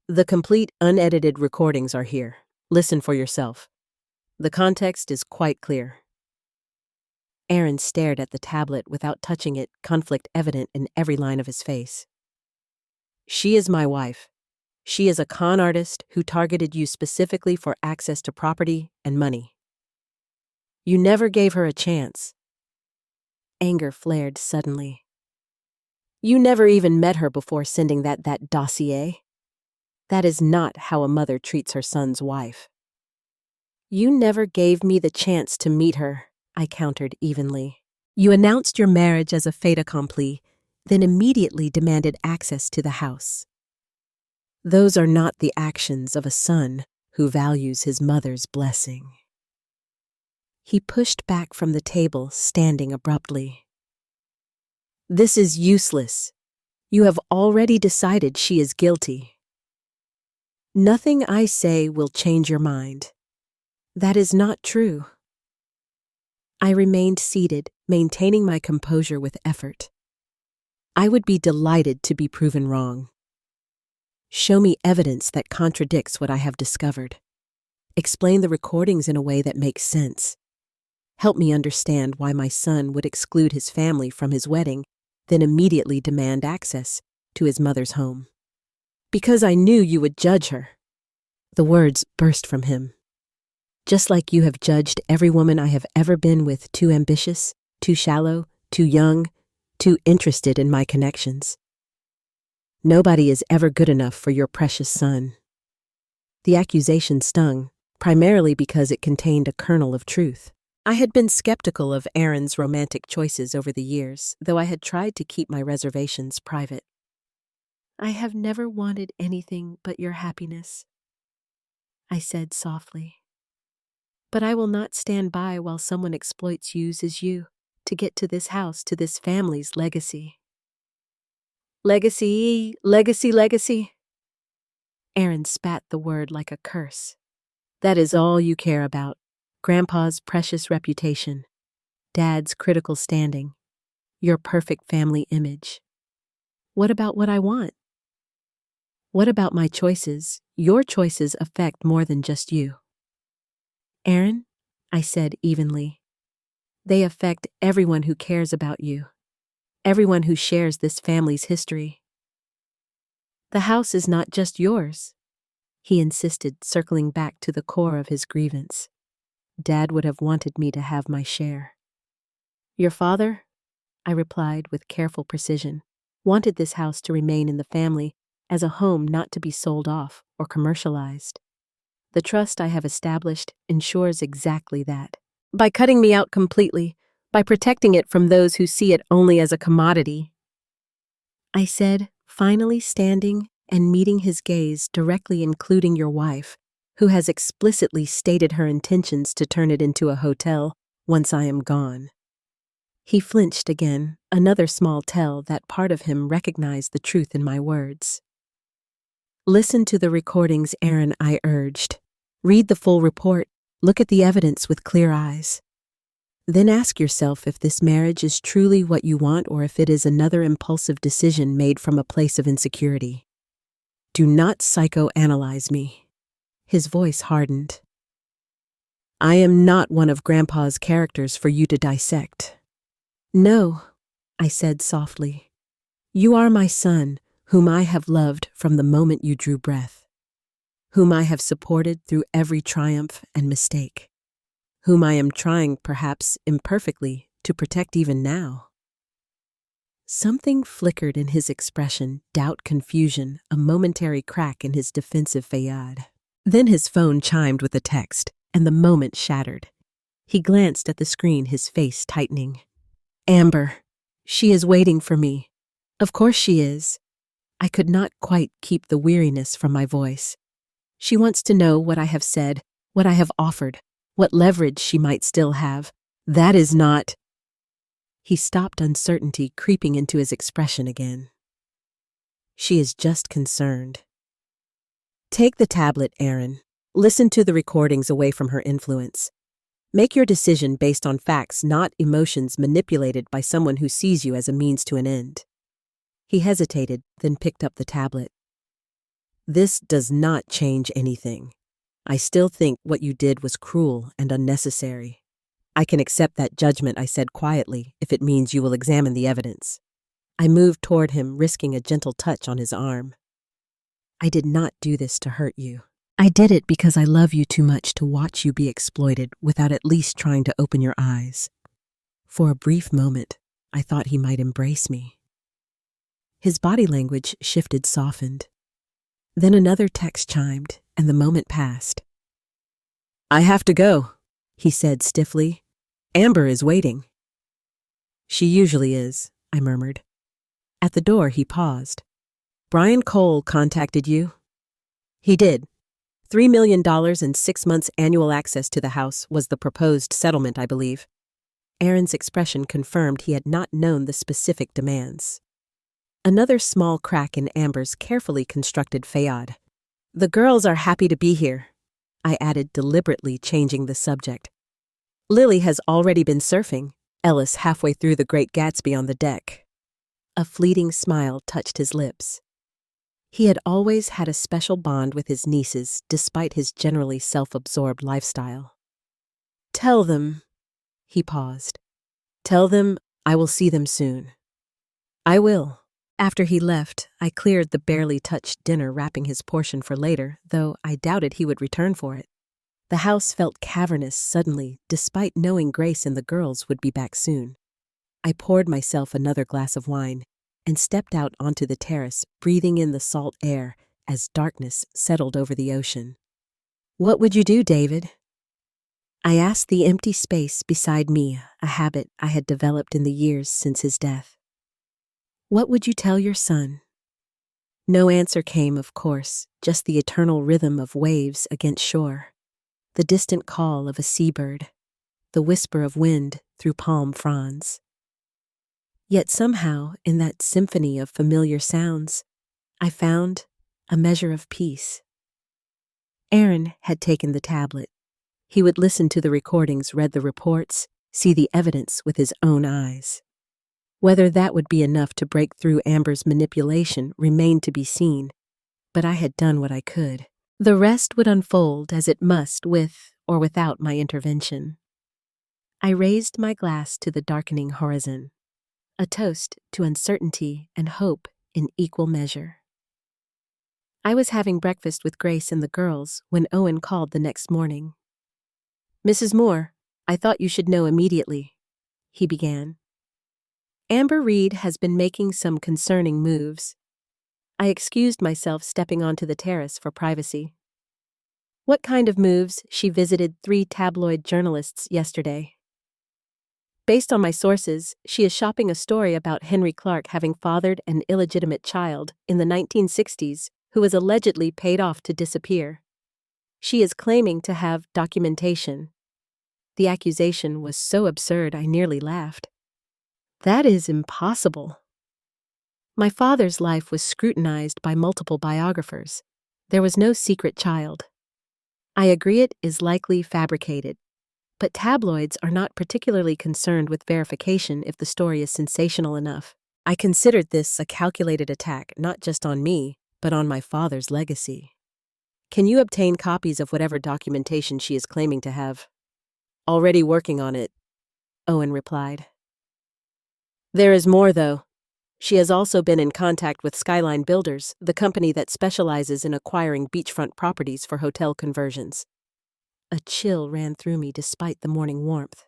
"The complete, unedited recordings are here. Listen for yourself. The context is quite clear." Aaron stared at the tablet without touching it, conflict evident in every line of his face. "She is my wife. She is a con artist who targeted you specifically for access to property and money. You never gave her a chance." Anger flared suddenly. "You never even met her before sending that dossier. That is not how a mother treats her son's wife." "You never gave me the chance to meet her," I countered evenly. "You announced your marriage as a fait accompli, then immediately demanded access to the house. Those are not the actions of a son who values his mother's blessing." He pushed back from the table, standing abruptly. "This is useless. You have already decided she is guilty. Nothing I say will change your mind. That is not true." I remained seated, maintaining my composure with effort. I would be delighted to be proven wrong. Show me evidence that contradicts what I have discovered. Explain the recordings in a way that makes sense. Help me understand why my son would exclude his family from his wedding, then immediately demand access to his mother's home. Because I knew you would judge her. The words burst from him. Just like you have judged every woman I have ever been with too ambitious, too shallow, too young, too interested in my connections. Nobody is ever good enough for your precious son. The accusation stung, primarily because it contained a kernel of truth. I had been skeptical of Aaron's romantic choices over the years, though I had tried to keep my reservations private. I have never wanted anything but your happiness, I said softly. But I will not stand by while someone uses you to get to this house, to this family's legacy. Legacy, legacy, legacy. Aaron spat the word like a curse. That is all you care about. Grandpa's precious reputation, Dad's critical standing, your perfect family image. What about what I want? What about my choices? Your choices affect more than just you. Aaron, I said evenly, they affect everyone who cares about you, everyone who shares this family's history. The house is not just yours, he insisted, circling back to the core of his grievance. Dad would have wanted me to have my share. Your father, I replied with careful precision, wanted this house to remain in the family as a home not to be sold off or commercialized. The trust I have established ensures exactly that. By cutting me out completely, by protecting it from those who see it only as a commodity. I said, finally standing and meeting his gaze, directly including your wife, who has explicitly stated her intentions to turn it into a hotel once I am gone. He flinched again, another small tell that part of him recognized the truth in my words. Listen to the recordings, Aaron, I urged. Read the full report, look at the evidence with clear eyes. Then ask yourself if this marriage is truly what you want or if it is another impulsive decision made from a place of insecurity. Do not psychoanalyze me. His voice hardened. I am not one of Grandpa's characters for you to dissect. No, I said softly. You are my son, whom I have loved from the moment you drew breath, whom I have supported through every triumph and mistake, whom I am trying, perhaps imperfectly, to protect even now. Something flickered in his expression, doubt, confusion, a momentary crack in his defensive facade. Then his phone chimed with a text, and the moment shattered. He glanced at the screen, his face tightening. Amber, she is waiting for me. Of course she is. I could not quite keep the weariness from my voice. She wants to know what I have said, what I have offered, what leverage she might still have. That is not... He stopped, uncertainty creeping into his expression again. She is just concerned. Take the tablet, Aaron. Listen to the recordings away from her influence. Make your decision based on facts, not emotions manipulated by someone who sees you as a means to an end. He hesitated, then picked up the tablet. This does not change anything. I still think what you did was cruel and unnecessary. I can accept that judgment, I said quietly, if it means you will examine the evidence. I moved toward him, risking a gentle touch on his arm. I did not do this to hurt you. I did it because I love you too much to watch you be exploited without at least trying to open your eyes. For a brief moment, I thought he might embrace me. His body language shifted, softened. Then another text chimed, and the moment passed. I have to go, he said stiffly. Amber is waiting. She usually is, I murmured. At the door, he paused. Brian Cole contacted you? He did. $3 million and 6 months annual access to the house was the proposed settlement, I believe. Aaron's expression confirmed he had not known the specific demands. Another small crack in Amber's carefully constructed facade. The girls are happy to be here, I added, deliberately changing the subject. Lily has already been surfing, Ellis halfway through The Great Gatsby on the deck. A fleeting smile touched his lips. He had always had a special bond with his nieces despite his generally self-absorbed lifestyle. "Tell them," he paused. "Tell them I will see them soon." "I will." After he left, I cleared the barely touched dinner, wrapping his portion for later, though I doubted he would return for it. The house felt cavernous suddenly, despite knowing Grace and the girls would be back soon. I poured myself another glass of wine and stepped out onto the terrace, breathing in the salt air as darkness settled over the ocean. "What would you do, David?" I asked the empty space beside me, a habit I had developed in the years since his death. "What would you tell your son?" No answer came, of course, just the eternal rhythm of waves against shore, the distant call of a seabird, the whisper of wind through palm fronds. Yet somehow, in that symphony of familiar sounds, I found a measure of peace. Aaron had taken the tablet. He would listen to the recordings, read the reports, see the evidence with his own eyes. Whether that would be enough to break through Amber's manipulation remained to be seen, but I had done what I could. The rest would unfold as it must, with or without my intervention. I raised my glass to the darkening horizon, a toast to uncertainty and hope in equal measure. I was having breakfast with Grace and the girls when Owen called the next morning. "Mrs. Moore, I thought you should know immediately," he began. "Amber Reed has been making some concerning moves." I excused myself, stepping onto the terrace for privacy. "What kind of moves?" She visited 3 tabloid journalists yesterday. "Based on my sources, she is shopping a story about Henry Clark having fathered an illegitimate child in the 1960s who was allegedly paid off to disappear. She is claiming to have documentation." The accusation was so absurd I nearly laughed. "That is impossible." My father's life was scrutinized by multiple biographers. There was no secret child. I agree it is likely fabricated, but tabloids are not particularly concerned with verification if the story is sensational enough. I considered this a calculated attack not just on me, but on my father's legacy. "Can you obtain copies of whatever documentation she is claiming to have?" "Already working on it," Owen replied. "There is more, though. She has also been in contact with Skyline Builders, the company that specializes in acquiring beachfront properties for hotel conversions." A chill ran through me despite the morning warmth.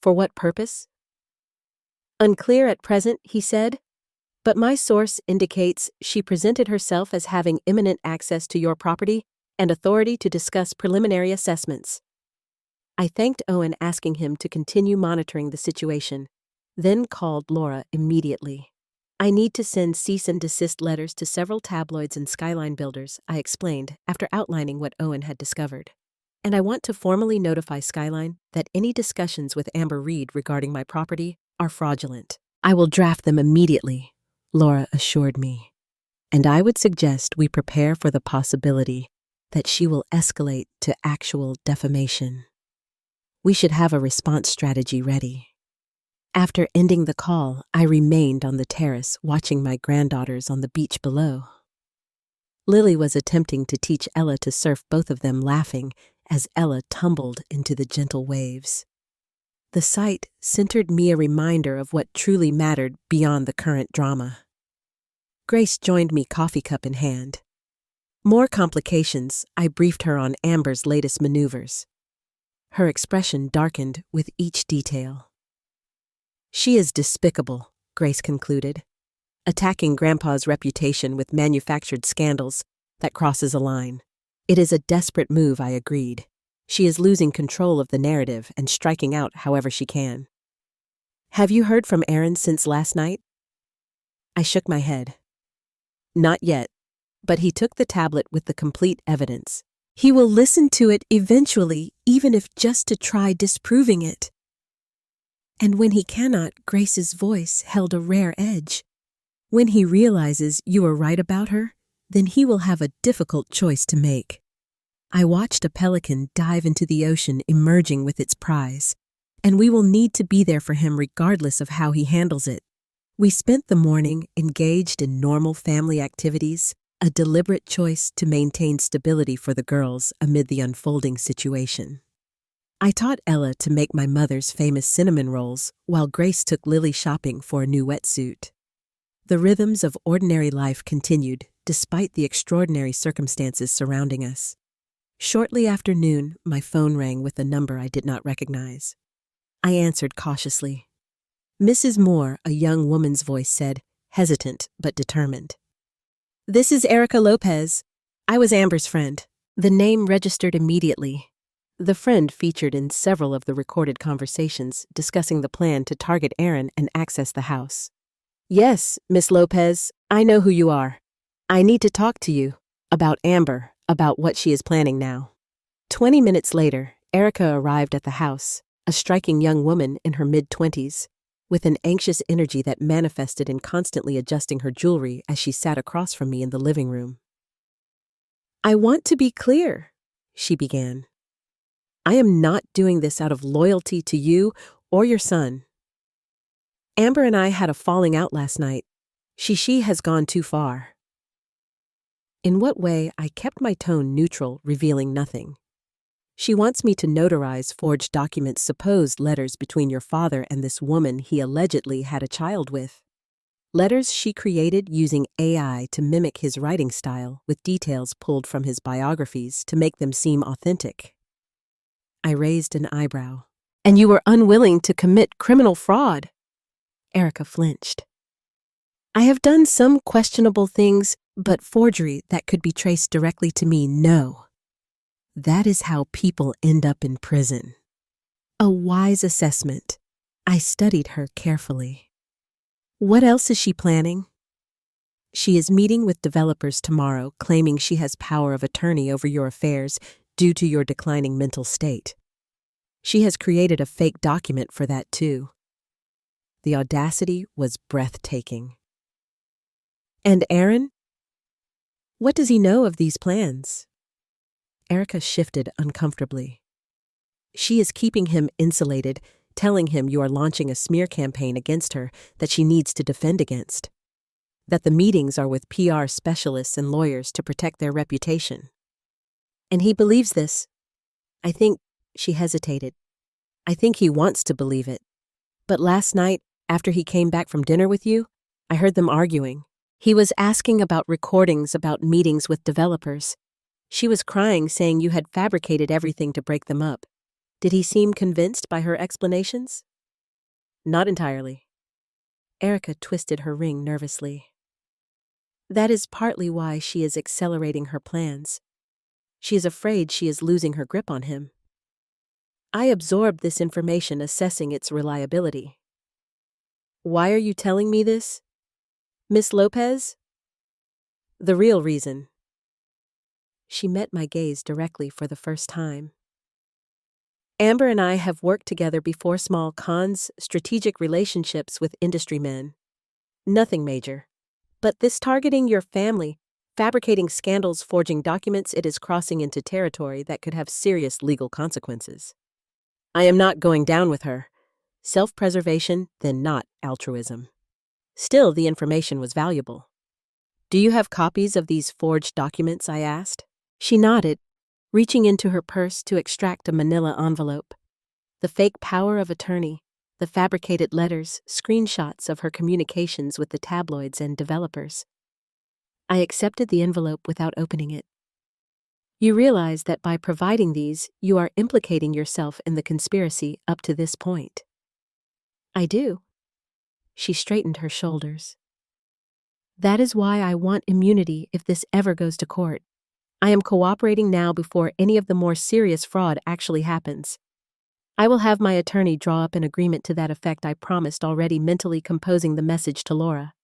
"For what purpose?" "Unclear at present," he said, "but my source indicates she presented herself as having imminent access to your property and authority to discuss preliminary assessments." I thanked Owen, asking him to continue monitoring the situation, then called Laura immediately. "I need to send cease and desist letters to several tabloids and Skyline Builders," I explained after outlining what Owen had discovered. "And I want to formally notify Skyline that any discussions with Amber Reed regarding my property are fraudulent." "I will draft them immediately," Laura assured me. "And I would suggest we prepare for the possibility that she will escalate to actual defamation. We should have a response strategy ready." After ending the call, I remained on the terrace watching my granddaughters on the beach below. Lily was attempting to teach Ella to surf, both of them laughing as Ella tumbled into the gentle waves. The sight centered me, a reminder of what truly mattered beyond the current drama. Grace joined me, coffee cup in hand. More complications, I briefed her on Amber's latest maneuvers. Her expression darkened with each detail. "She is despicable," Grace concluded. "Attacking Grandpa's reputation with manufactured scandals, that crosses a line. It is a desperate move," I agreed. "She is losing control of the narrative and striking out however she can." "Have you heard from Aaron since last night?" I shook my head. "Not yet, but he took the tablet with the complete evidence. He will listen to it eventually, even if just to try disproving it." And when he cannot, Grace's voice held a rare edge. "When he realizes you are right about her, then he will have a difficult choice to make." I watched a pelican dive into the ocean, emerging with its prize, and we will need to be there for him regardless of how he handles it. We spent the morning engaged in normal family activities, a deliberate choice to maintain stability for the girls amid the unfolding situation. I taught Ella to make my mother's famous cinnamon rolls while Grace took Lily shopping for a new wetsuit. The rhythms of ordinary life continued despite the extraordinary circumstances surrounding us. Shortly after noon, my phone rang with a number I did not recognize. I answered cautiously. Mrs. Moore, a young woman's voice said, hesitant but determined. "This is Erica Lopez. I was Amber's friend." The name registered immediately. The friend featured in several of the recorded conversations discussing the plan to target Aaron and access the house. "Yes, Miss Lopez, I know who you are. I need to talk to you about Amber, about what she is planning now." 20 minutes later, Erica arrived at the house, a striking young woman in her mid-20s, with an anxious energy that manifested in constantly adjusting her jewelry as she sat across from me in the living room. "I want to be clear," she began. "I am not doing this out of loyalty to you or your son. Amber and I had a falling out last night. She has gone too far." In what way, I kept my tone neutral, revealing nothing. "She wants me to notarize forged documents, supposed letters between your father and this woman he allegedly had a child with. Letters she created using AI to mimic his writing style, with details pulled from his biographies to make them seem authentic." I raised an eyebrow. "And you were unwilling to commit criminal fraud?" Erica flinched. "I have done some questionable things, but forgery that could be traced directly to me, no. That is how people end up in prison." A wise assessment. I studied her carefully. "What else is she planning?" "She is meeting with developers tomorrow, claiming she has power of attorney over your affairs due to your declining mental state. She has created a fake document for that too." The audacity was breathtaking. "And Aaron? What does he know of these plans?" Erica shifted uncomfortably. "She is keeping him insulated, telling him you are launching a smear campaign against her that she needs to defend against. That the meetings are with PR specialists and lawyers to protect their reputation. And he believes this. I think," she hesitated, "I think he wants to believe it. But last night, after he came back from dinner with you, I heard them arguing. He was asking about recordings about meetings with developers. She was crying, saying you had fabricated everything to break them up. Did he seem convinced by her explanations?" "Not entirely." Erica twisted her ring nervously. "That is partly why she is accelerating her plans. She is afraid she is losing her grip on him. I absorbed this information, assessing its reliability." "Why are you telling me this, Miss Lopez?" "The real reason." She met my gaze directly for the first time. "Amber and I have worked together before, small cons, strategic relationships with industry men. Nothing major. But this targeting your family, fabricating scandals, forging documents, it is crossing into territory that could have serious legal consequences. I am not going down with her. Self-preservation, then not altruism. Still, the information was valuable." "Do you have copies of these forged documents?" I asked. She nodded, reaching into her purse to extract a manila envelope. The fake power of attorney, the fabricated letters, screenshots of her communications with the tabloids and developers. I accepted the envelope without opening it. "You realize that by providing these, you are implicating yourself in the conspiracy up to this point." "I do." She straightened her shoulders. "That is why I want immunity if this ever goes to court. I am cooperating now before any of the more serious fraud actually happens. I will have my attorney draw up an agreement to that effect. I promised, already mentally composing the message to Laura.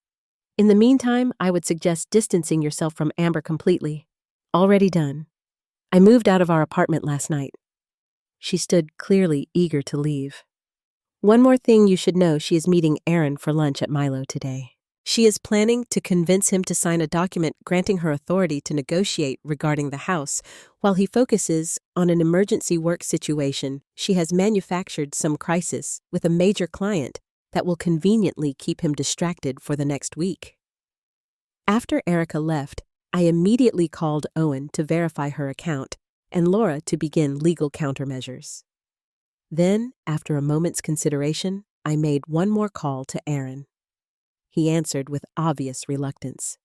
In the meantime, I would suggest distancing yourself from Amber completely. Already done. I moved out of our apartment last night." She stood clearly eager to leave. "One more thing you should know, she is meeting Aaron for lunch at Milo today. She is planning to convince him to sign a document granting her authority to negotiate regarding the house, while he focuses on an emergency work situation. She has manufactured some crisis with a major client that will conveniently keep him distracted for the next week." After Erica left, I immediately called Owen to verify her account and Laura to begin legal countermeasures. Then, after a moment's consideration, I made one more call to Aaron. He answered with obvious reluctance.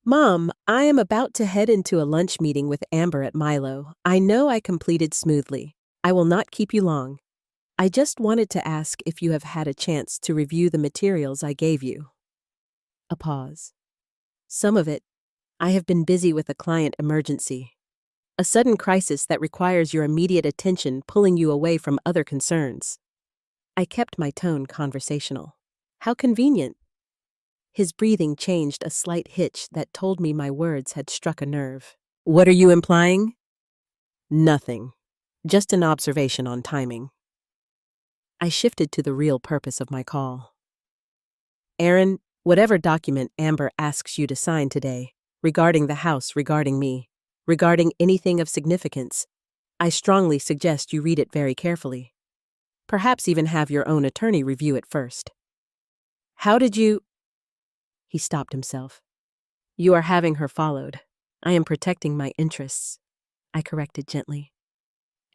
"Mom, I am about to head into a lunch meeting with Amber at Milo. I know I completed smoothly. I will not keep you long. I just wanted to ask if you have had a chance to review the materials I gave you." A pause. "Some of it. I have been busy with a client emergency. A sudden crisis that requires your immediate attention, pulling you away from other concerns." I kept my tone conversational. "How convenient." His breathing changed a slight hitch that told me my words had struck a nerve. "What are you implying?" "Nothing. Just an observation on timing." I shifted to the real purpose of my call. "Aaron, whatever document Amber asks you to sign today, regarding the house, regarding me, regarding anything of significance, I strongly suggest you read it very carefully. Perhaps even have your own attorney review it first." "How did you—" He stopped himself. "You are having her followed. I am protecting my interests," I corrected gently.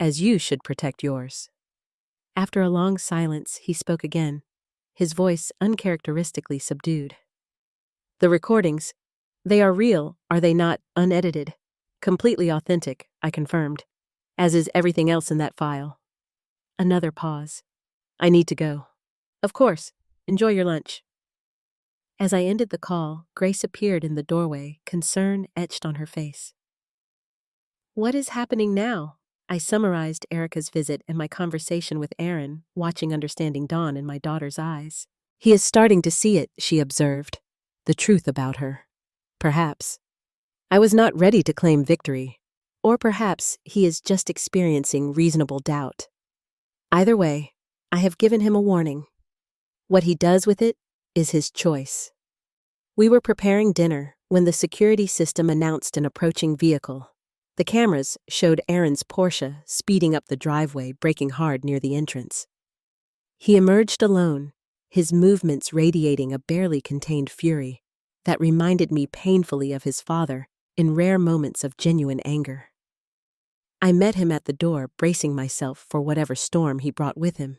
"As you should protect yours." After a long silence, he spoke again, his voice uncharacteristically subdued. "The recordings, they are real, are they not, unedited? Completely authentic," I confirmed, "as is everything else in that file." Another pause. "I need to go." "Of course. Enjoy your lunch." As I ended the call, Grace appeared in the doorway, concern etched on her face. "What is happening now?" I summarized Erica's visit and my conversation with Aaron, watching understanding dawn in my daughter's eyes. "He is starting to see it," she observed. "The truth about her. Perhaps. I was not ready to claim victory. Or perhaps he is just experiencing reasonable doubt. Either way, I have given him a warning. What he does with it is his choice." We were preparing dinner when the security system announced an approaching vehicle. The cameras showed Aaron's Porsche speeding up the driveway, braking hard near the entrance. He emerged alone, his movements radiating a barely contained fury that reminded me painfully of his father in rare moments of genuine anger. I met him at the door, bracing myself for whatever storm he brought with him.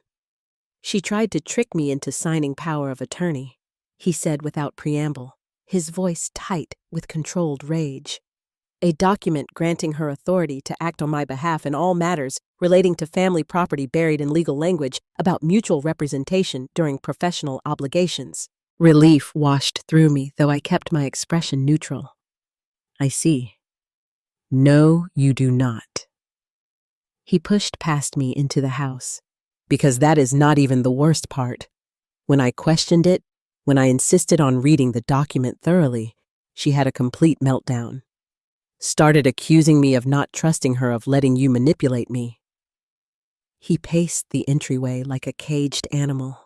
"She tried to trick me into signing power of attorney," he said without preamble, his voice tight with controlled rage. "A document granting her authority to act on my behalf in all matters relating to family property buried in legal language about mutual representation during professional obligations." Relief washed through me, though I kept my expression neutral. "I see. No, you do not." He pushed past me into the house. "Because that is not even the worst part. When I questioned it, when I insisted on reading the document thoroughly, she had a complete meltdown. Started accusing me of not trusting her, of letting you manipulate me." He paced the entryway like a caged animal.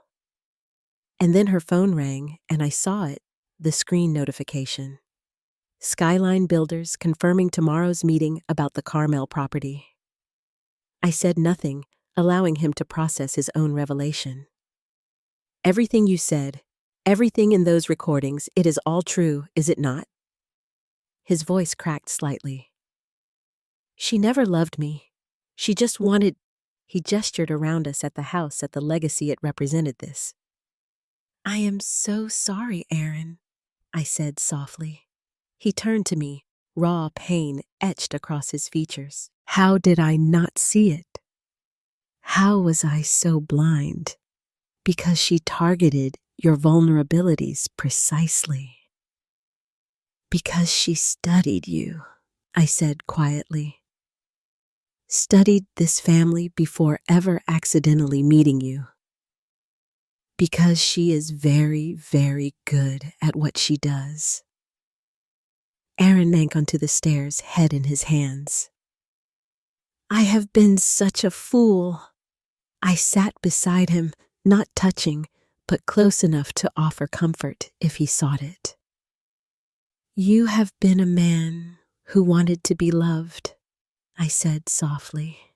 And then her phone rang, and I saw it, the screen notification. Skyline Builders confirming tomorrow's meeting about the Carmel property. I said nothing, allowing him to process his own revelation. "Everything you said, everything in those recordings, it is all true, is it not?" His voice cracked slightly. "She never loved me. She just wanted—" He gestured around us at the house, at the legacy it represented this. "I am so sorry, Aaron," I said softly. He turned to me, raw pain etched across his features. "How did I not see it? How was I so blind?" "Because she targeted your vulnerabilities precisely. Because she studied you," I said quietly. "Studied this family before ever accidentally meeting you. Because she is very, very good at what she does." Aaron sank onto the stairs, head in his hands. "I have been such a fool." I sat beside him, not touching, but close enough to offer comfort if he sought it. "You have been a man who wanted to be loved," I said softly.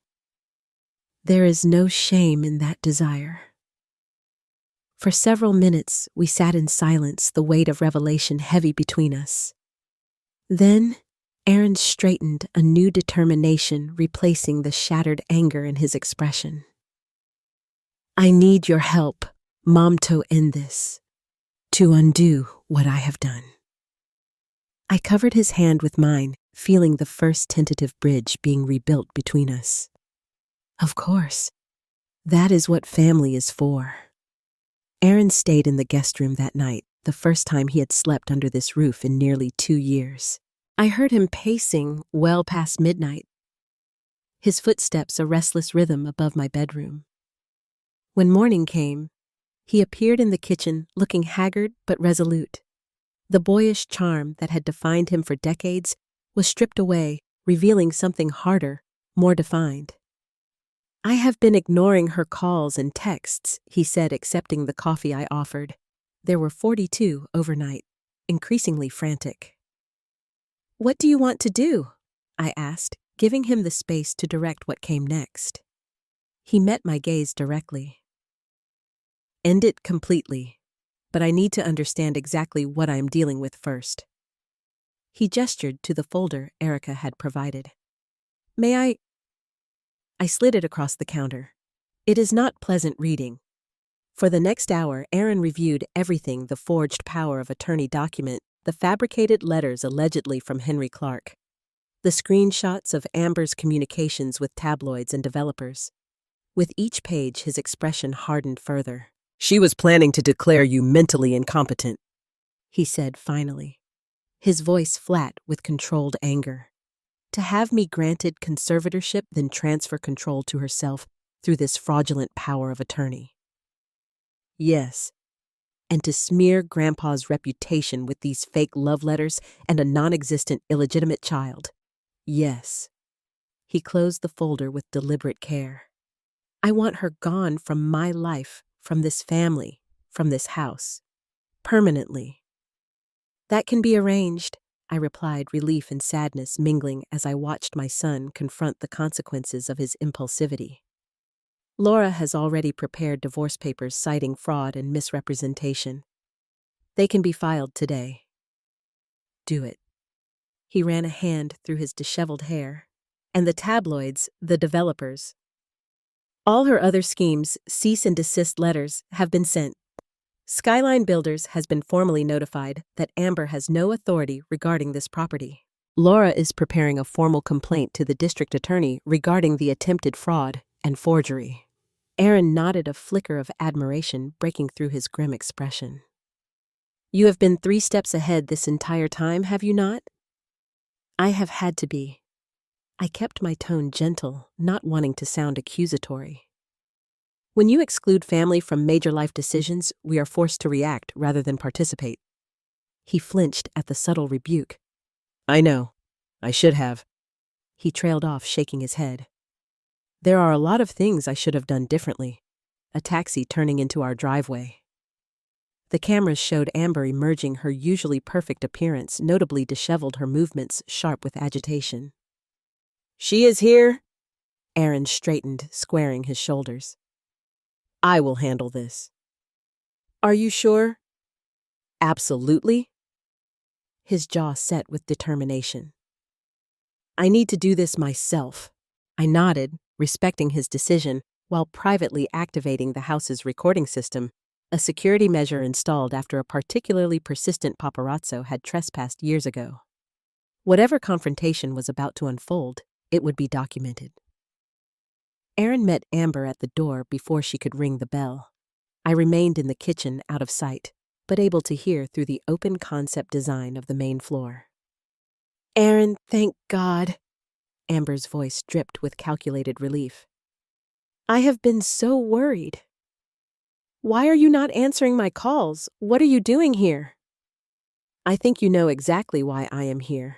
"There is no shame in that desire." For several minutes, we sat in silence, the weight of revelation heavy between us. Then, Aaron straightened, a new determination replacing the shattered anger in his expression. I need your help, Mom, to end this, to undo what I have done. I covered his hand with mine, feeling the first tentative bridge being rebuilt between us. Of course, that is what family is for. Aaron stayed in the guest room that night, the first time he had slept under this roof in nearly 2 years. I heard him pacing well past midnight, his footsteps a restless rhythm above my bedroom. When morning came, he appeared in the kitchen looking haggard but resolute. The boyish charm that had defined him for decades was stripped away, revealing something harder, more defined. I have been ignoring her calls and texts, he said, accepting the coffee I offered. There were 42 overnight, increasingly frantic. What do you want to do? I asked, giving him the space to direct what came next. He met my gaze directly. End it completely, but I need to understand exactly what I am dealing with first. He gestured to the folder Erica had provided. May I slid it across the counter. It is not pleasant reading. For the next hour, Aaron reviewed everything: the forged power of attorney document, the fabricated letters allegedly from Henry Clark, the screenshots of Amber's communications with tabloids and developers. With each page, his expression hardened further. She was planning to declare you mentally incompetent, he said finally, his voice flat with controlled anger. To have me granted conservatorship, then transfer control to herself through this fraudulent power of attorney. Yes, and to smear Grandpa's reputation with these fake love letters and a non-existent illegitimate child. Yes. He closed the folder with deliberate care. I want her gone from my life, from this family, from this house. Permanently. That can be arranged, I replied, relief and sadness mingling as I watched my son confront the consequences of his impulsivity. Laura has already prepared divorce papers citing fraud and misrepresentation. They can be filed today. Do it. He ran a hand through his disheveled hair. And the tabloids, the developers. All her other schemes, cease and desist letters, have been sent. Skyline Builders has been formally notified that Amber has no authority regarding this property. Laura is preparing a formal complaint to the district attorney regarding the attempted fraud and forgery. Aaron nodded, a flicker of admiration breaking through his grim expression. You have been 3 steps ahead this entire time, have you not? I have had to be. I kept my tone gentle, not wanting to sound accusatory. When you exclude family from major life decisions, we are forced to react rather than participate. He flinched at the subtle rebuke. I know. I should have. He trailed off, shaking his head. There are a lot of things I should have done differently. A taxi turning into our driveway. The cameras showed Amber emerging, her usually perfect appearance notably disheveled, her movements sharp with agitation. She is here? Aaron straightened, squaring his shoulders. I will handle this. Are you sure? Absolutely. His jaw set with determination. I need to do this myself. I nodded, respecting his decision, while privately activating the house's recording system, a security measure installed after a particularly persistent paparazzo had trespassed years ago. Whatever confrontation was about to unfold, it would be documented. Aaron met Amber at the door before she could ring the bell. I remained in the kitchen, out of sight, but able to hear through the open concept design of the main floor. Aaron, thank God. Amber's voice dripped with calculated relief. I have been so worried. Why are you not answering my calls? What are you doing here? I think you know exactly why I am here.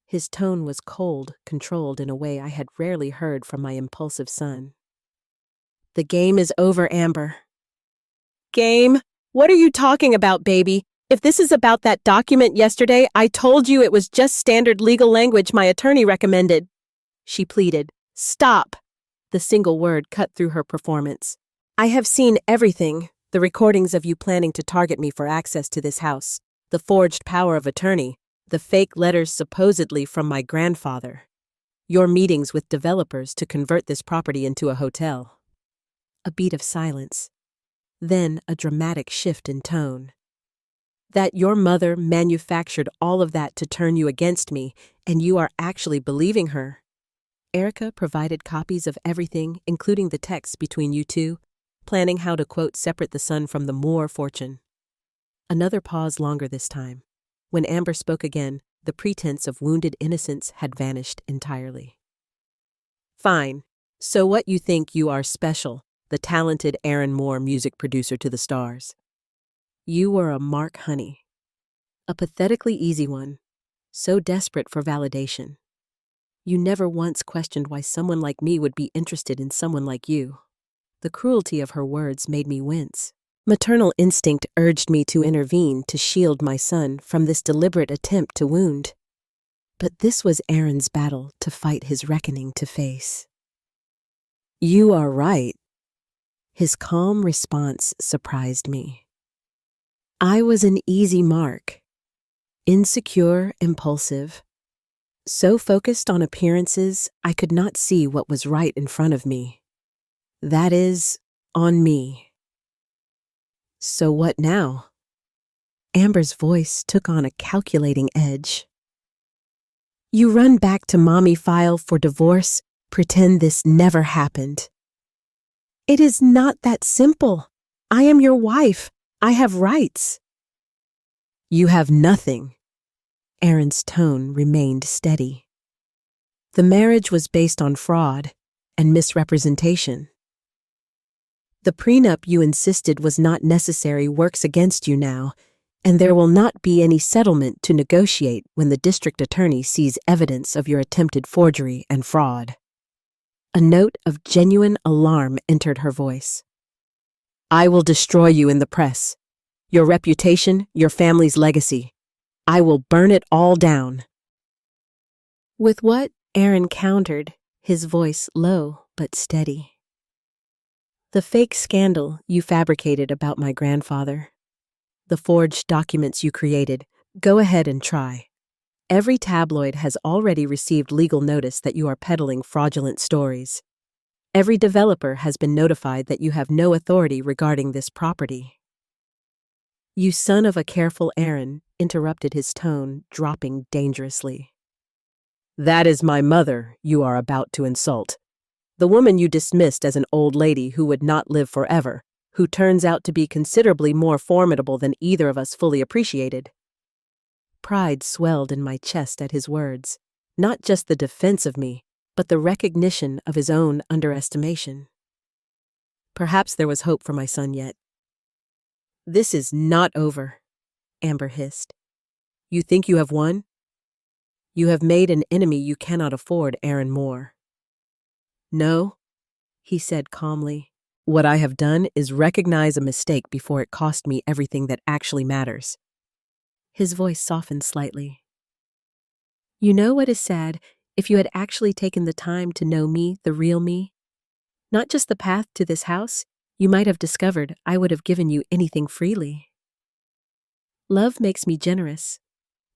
His tone was cold, controlled in a way I had rarely heard from my impulsive son. The game is over, Amber. Game? What are you talking about, baby? If this is about that document yesterday, I told you it was just standard legal language my attorney recommended. She pleaded. Stop. The single word cut through her performance. I have seen everything, the recordings of you planning to target me for access to this house, the forged power of attorney, The fake letters supposedly from my grandfather. Your meetings with developers to convert this property into a hotel. A beat of silence. Then a dramatic shift in tone. That your mother manufactured all of that to turn you against me, and you are actually believing her. Erica provided copies of everything, including the texts between you two, planning how to, quote, separate the son from the Moore fortune. Another pause longer this time. When Amber spoke again, the pretense of wounded innocence had vanished entirely. Fine. So what you think you are special, the talented Evelyn Moore music producer to the stars. You were a mark, honey. A pathetically easy one, so desperate for validation. You never once questioned why someone like me would be interested in someone like you. The cruelty of her words made me wince. Maternal instinct urged me to intervene to shield my son from this deliberate attempt to wound. But this was Aaron's battle to fight his reckoning to face. You are right. His calm response surprised me. I was an easy mark. Insecure, impulsive. So focused on appearances, I could not see what was right in front of me. That is, on me. So what now? Amber's voice took on a calculating edge. You run back to mommy, file for divorce, pretend this never happened. It is not that simple. I am your wife. I have rights. You have nothing. Aaron's tone remained steady. The marriage was based on fraud and misrepresentation. The prenup you insisted was not necessary works against you now, and there will not be any settlement to negotiate when the district attorney sees evidence of your attempted forgery and fraud. A note of genuine alarm entered her voice. I will destroy you in the press. Your reputation, your family's legacy. I will burn it all down. With what? Aaron countered, his voice low but steady. The fake scandal you fabricated about my grandfather. The forged documents you created. Go ahead and try. Every tabloid has already received legal notice that you are peddling fraudulent stories. Every developer has been notified that you have no authority regarding this property. You son of a careful Aaron, interrupted, his tone dropping dangerously. That is my mother you are about to insult. The woman you dismissed as an old lady who would not live forever, who turns out to be considerably more formidable than either of us fully appreciated. Pride swelled in my chest at his words, not just the defense of me, but the recognition of his own underestimation. Perhaps there was hope for my son yet. This is not over, Amber hissed. You think you have won? You have made an enemy you cannot afford, Evelyn Moore. No, he said calmly. What I have done is recognize a mistake before it cost me everything that actually matters. His voice softened slightly. You know what is sad? If you had actually taken the time to know me, the real me, not just the path to this house, you might have discovered I would have given you anything freely. Love makes me generous.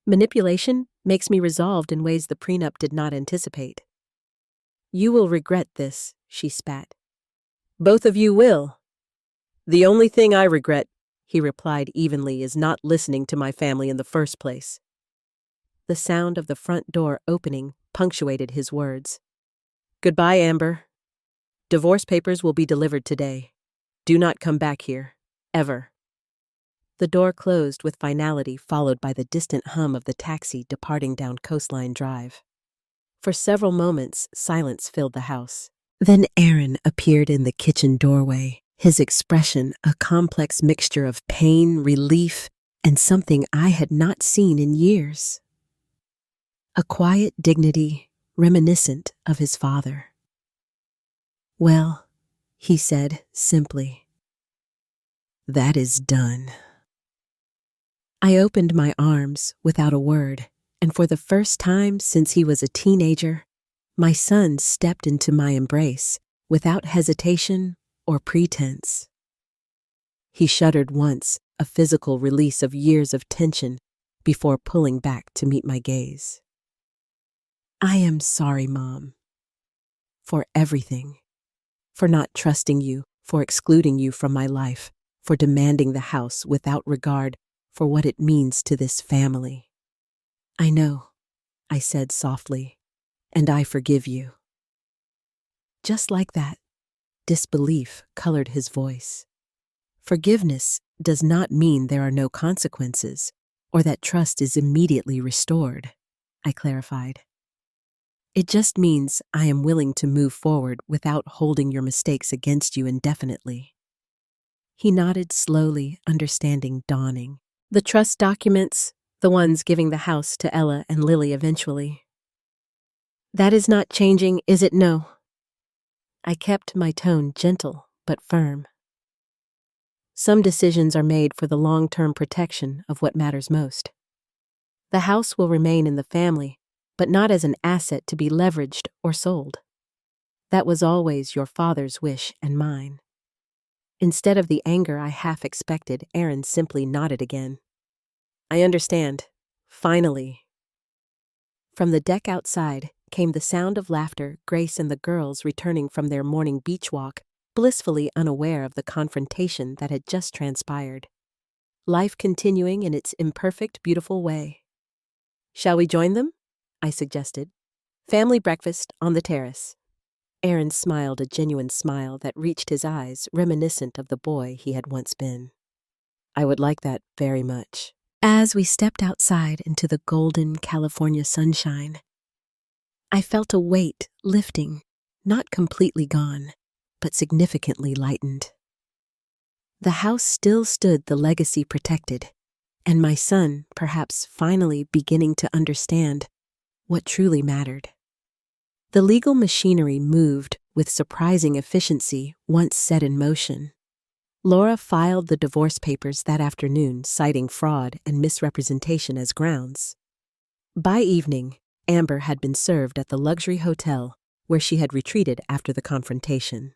Manipulation makes me resolved in ways the prenup did not anticipate. You will regret this, she spat. Both of you will. The only thing I regret, he replied evenly, is not listening to my family in the first place. The sound of the front door opening punctuated his words. Goodbye, Amber. Divorce papers will be delivered today. Do not come back here. Ever. The door closed with finality, followed by the distant hum of the taxi departing down Coastline Drive. For several moments, silence filled the house. Then Aaron appeared in the kitchen doorway, his expression a complex mixture of pain, relief, and something I had not seen in years. A quiet dignity reminiscent of his father. Well, he said simply, that is done. I opened my arms without a word, and for the first time since he was a teenager, my son stepped into my embrace without hesitation or pretense. He shuddered once, a physical release of years of tension, before pulling back to meet my gaze. I am sorry, Mom, for everything, for not trusting you, for excluding you from my life, for demanding the house without regard for what it means to this family. I know, I said softly, and I forgive you. Just like that, disbelief colored his voice. Forgiveness does not mean there are no consequences or that trust is immediately restored, I clarified. It just means I am willing to move forward without holding your mistakes against you indefinitely. He nodded slowly, understanding dawning. The trust documents, the ones giving the house to Ella and Lily eventually. That is not changing, is it? No. I kept my tone gentle but firm. Some decisions are made for the long-term protection of what matters most. The house will remain in the family, but not as an asset to be leveraged or sold. That was always your father's wish and mine. Instead of the anger I half expected, Aaron simply nodded again. I understand. Finally. From the deck outside came the sound of laughter, Grace and the girls returning from their morning beach walk, blissfully unaware of the confrontation that had just transpired. Life continuing in its imperfect, beautiful way. Shall we join them? I suggested. Family breakfast on the terrace. Aaron smiled a genuine smile that reached his eyes, reminiscent of the boy he had once been. I would like that very much. As we stepped outside into the golden California sunshine, I felt a weight lifting, not completely gone, but significantly lightened. The house still stood, the legacy protected, and my son perhaps finally beginning to understand what truly mattered. The legal machinery moved with surprising efficiency once set in motion. Laura filed the divorce papers that afternoon, citing fraud and misrepresentation as grounds. By evening, Amber had been served at the luxury hotel where she had retreated after the confrontation.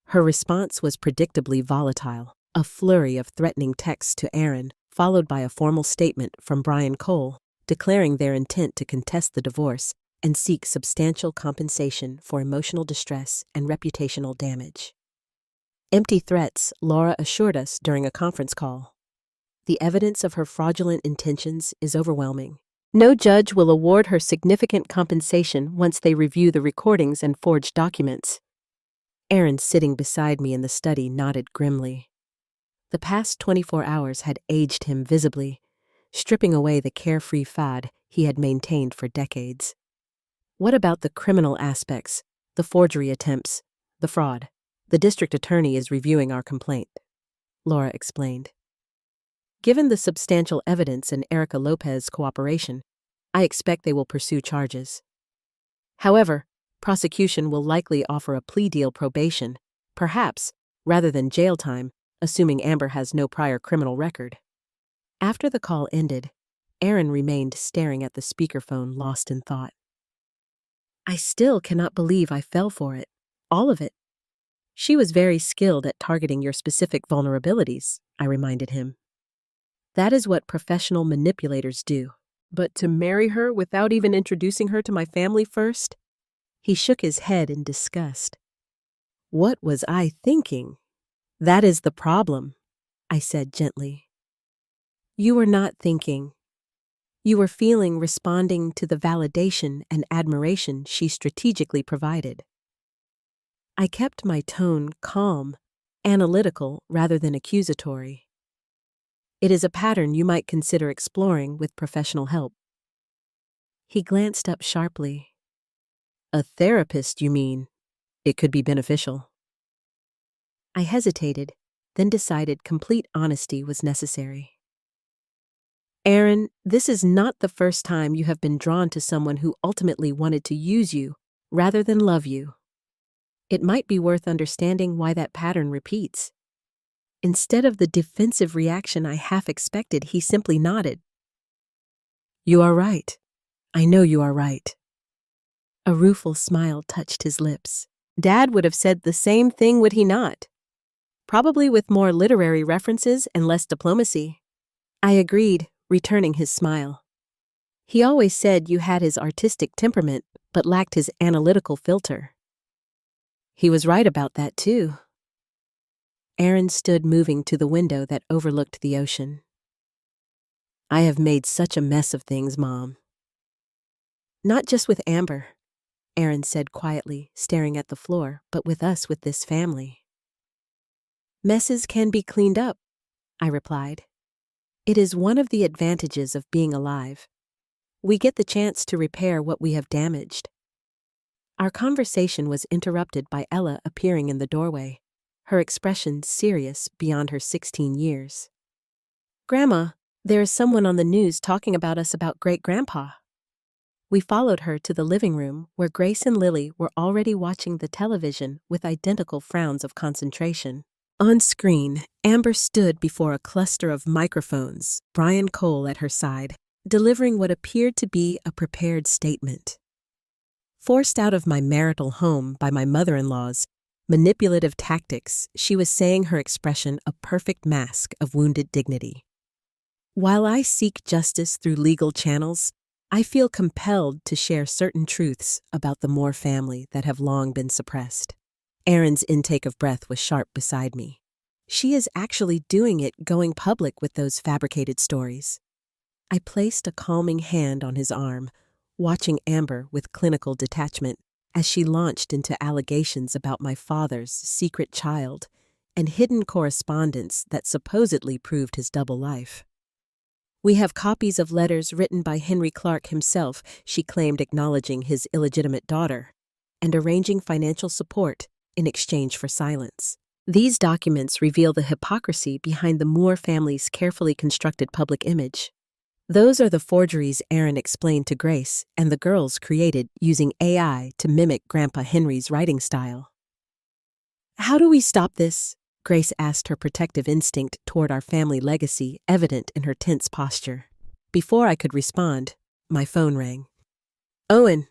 Her response was predictably volatile, a flurry of threatening texts to Aaron, followed by a formal statement from Brian Cole, declaring their intent to contest the divorce and seek substantial compensation for emotional distress and reputational damage. Empty threats, Laura assured us during a conference call. The evidence of her fraudulent intentions is overwhelming. No judge will award her significant compensation once they review the recordings and forged documents. Aaron, sitting beside me in the study, nodded grimly. The past 24 hours had aged him visibly, stripping away the carefree fad he had maintained for decades. What about the criminal aspects, the forgery attempts, the fraud? The district attorney is reviewing our complaint, Laura explained. Given the substantial evidence and Erica Lopez's cooperation, I expect they will pursue charges. However, prosecution will likely offer a plea deal, probation, perhaps, rather than jail time, assuming Amber has no prior criminal record. After the call ended, Aaron remained staring at the speakerphone, lost in thought. I still cannot believe I fell for it. All of it. She was very skilled at targeting your specific vulnerabilities, I reminded him. That is what professional manipulators do. But to marry her without even introducing her to my family first? He shook his head in disgust. What was I thinking? That is the problem, I said gently. You were not thinking. You were feeling, responding to the validation and admiration she strategically provided. I kept my tone calm, analytical rather than accusatory. It is a pattern you might consider exploring with professional help. He glanced up sharply. A therapist, you mean? It could be beneficial. I hesitated, then decided complete honesty was necessary. Aaron, this is not the first time you have been drawn to someone who ultimately wanted to use you rather than love you. It might be worth understanding why that pattern repeats. Instead of the defensive reaction I half expected, he simply nodded. You are right. I know you are right. A rueful smile touched his lips. Dad would have said the same thing, would he not? Probably with more literary references and less diplomacy. I agreed, returning his smile. He always said you had his artistic temperament, but lacked his analytical filter. He was right about that, too. Aaron stood moving to the window that overlooked the ocean. I have made such a mess of things, Mom. Not just with Amber, Aaron said quietly, staring at the floor, but with us, with this family. Messes can be cleaned up, I replied. It is one of the advantages of being alive. We get the chance to repair what we have damaged. Our conversation was interrupted by Ella appearing in the doorway, her expression serious beyond her 16 years. Grandma, there is someone on the news talking about us about great-grandpa. We followed her to the living room where Grace and Lily were already watching the television with identical frowns of concentration. On screen, Amber stood before a cluster of microphones, Brian Cole at her side, delivering what appeared to be a prepared statement. Forced out of my marital home by my mother-in-law's manipulative tactics, she was saying her expression a perfect mask of wounded dignity. While I seek justice through legal channels, I feel compelled to share certain truths about the Moore family that have long been suppressed. Aaron's intake of breath was sharp beside me. She is actually doing it, going public with those fabricated stories. I placed a calming hand on his arm, watching Amber with clinical detachment as she launched into allegations about my father's secret child and hidden correspondence that supposedly proved his double life. We have copies of letters written by Henry Clark himself, she claimed, acknowledging his illegitimate daughter and arranging financial support in exchange for silence. These documents reveal the hypocrisy behind the Moore family's carefully constructed public image. Those are the forgeries Aaron explained to Grace and the girls created using AI to mimic Grandpa Henry's writing style. How do we stop this? Grace asked, her protective instinct toward our family legacy evident in her tense posture. Before I could respond, my phone rang. Owen,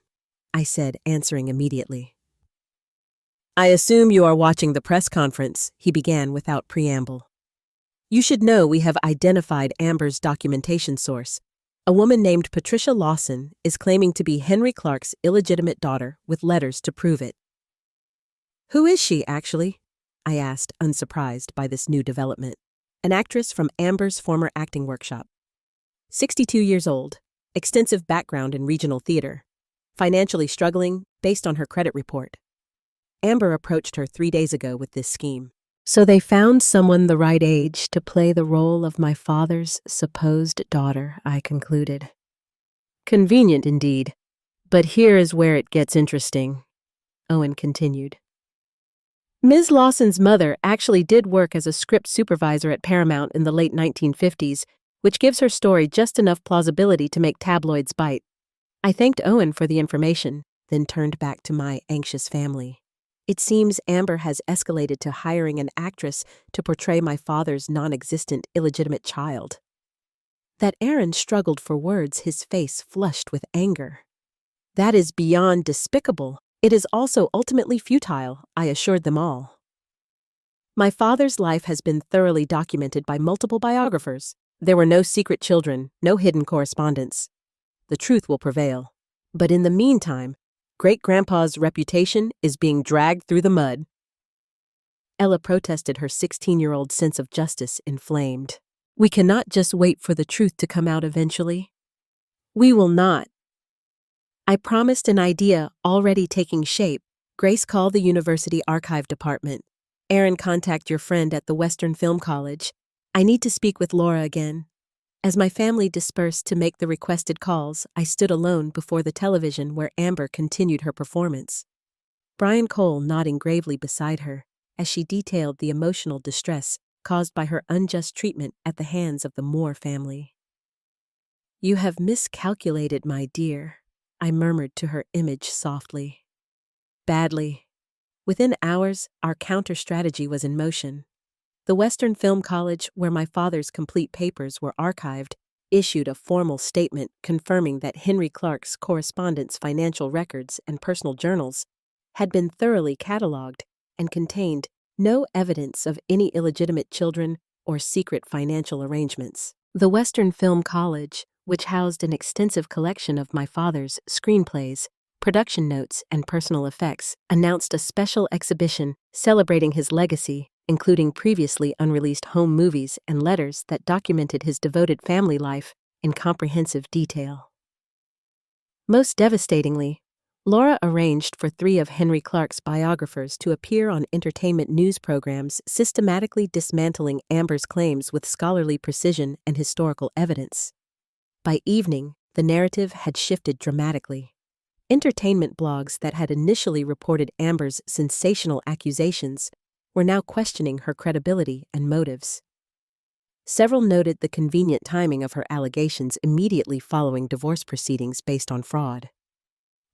I said, answering immediately. I assume you are watching the press conference, he began without preamble. You should know we have identified Amber's documentation source. A woman named Patricia Lawson is claiming to be Henry Clark's illegitimate daughter with letters to prove it. Who is she, actually? I asked, unsurprised by this new development. An actress from Amber's former acting workshop. 62 years old, extensive background in regional theater. Financially struggling, based on her credit report. Amber approached her 3 days ago with this scheme. So they found someone the right age to play the role of my father's supposed daughter, I concluded. Convenient indeed. But here is where it gets interesting, Owen continued. Ms. Lawson's mother actually did work as a script supervisor at Paramount in the late 1950s, which gives her story just enough plausibility to make tabloids bite. I thanked Owen for the information, then turned back to my anxious family. It seems Amber has escalated to hiring an actress to portray my father's non-existent illegitimate child. That Aaron struggled for words, his face flushed with anger. That is beyond despicable. It is also ultimately futile, I assured them all. My father's life has been thoroughly documented by multiple biographers. There were no secret children, no hidden correspondence. The truth will prevail. But in the meantime, Great-Grandpa's reputation is being dragged through the mud. Ella protested, her 16-year-old sense of justice inflamed. We cannot just wait for the truth to come out eventually. We will not. I promised an idea already taking shape. Grace, call the university archive department. Aaron, contact your friend at the Western Film College. I need to speak with Laura again. As my family dispersed to make the requested calls, I stood alone before the television where Amber continued her performance. Brian Cole nodding gravely beside her as she detailed the emotional distress caused by her unjust treatment at the hands of the Moore family. You have miscalculated, my dear, I murmured to her image softly. Badly. Within hours, our counter-strategy was in motion. The Western Film College, where my father's complete papers were archived, issued a formal statement confirming that Henry Clark's correspondence, financial records, and personal journals had been thoroughly cataloged and contained no evidence of any illegitimate children or secret financial arrangements. The Western Film College, which housed an extensive collection of my father's screenplays, production notes, and personal effects, announced a special exhibition celebrating his legacy, including previously unreleased home movies and letters that documented his devoted family life in comprehensive detail. Most devastatingly, Laura arranged for 3 of Henry Clark's biographers to appear on entertainment news programs, systematically dismantling Amber's claims with scholarly precision and historical evidence. By evening, the narrative had shifted dramatically. Entertainment blogs that had initially reported Amber's sensational accusations were now questioning her credibility and motives. Several noted the convenient timing of her allegations immediately following divorce proceedings based on fraud.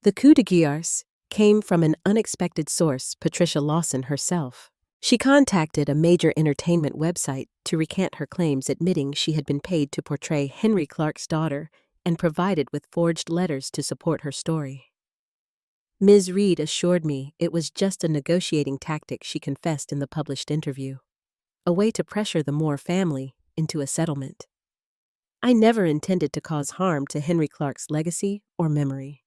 The coup de grace came from an unexpected source, Patricia Lawson herself. She contacted a major entertainment website to recant her claims, admitting she had been paid to portray Henry Clark's daughter and provided with forged letters to support her story. Ms. Reed assured me it was just a negotiating tactic, she confessed in the published interview. A way to pressure the Moore family into a settlement. I never intended to cause harm to Henry Clark's legacy or memory.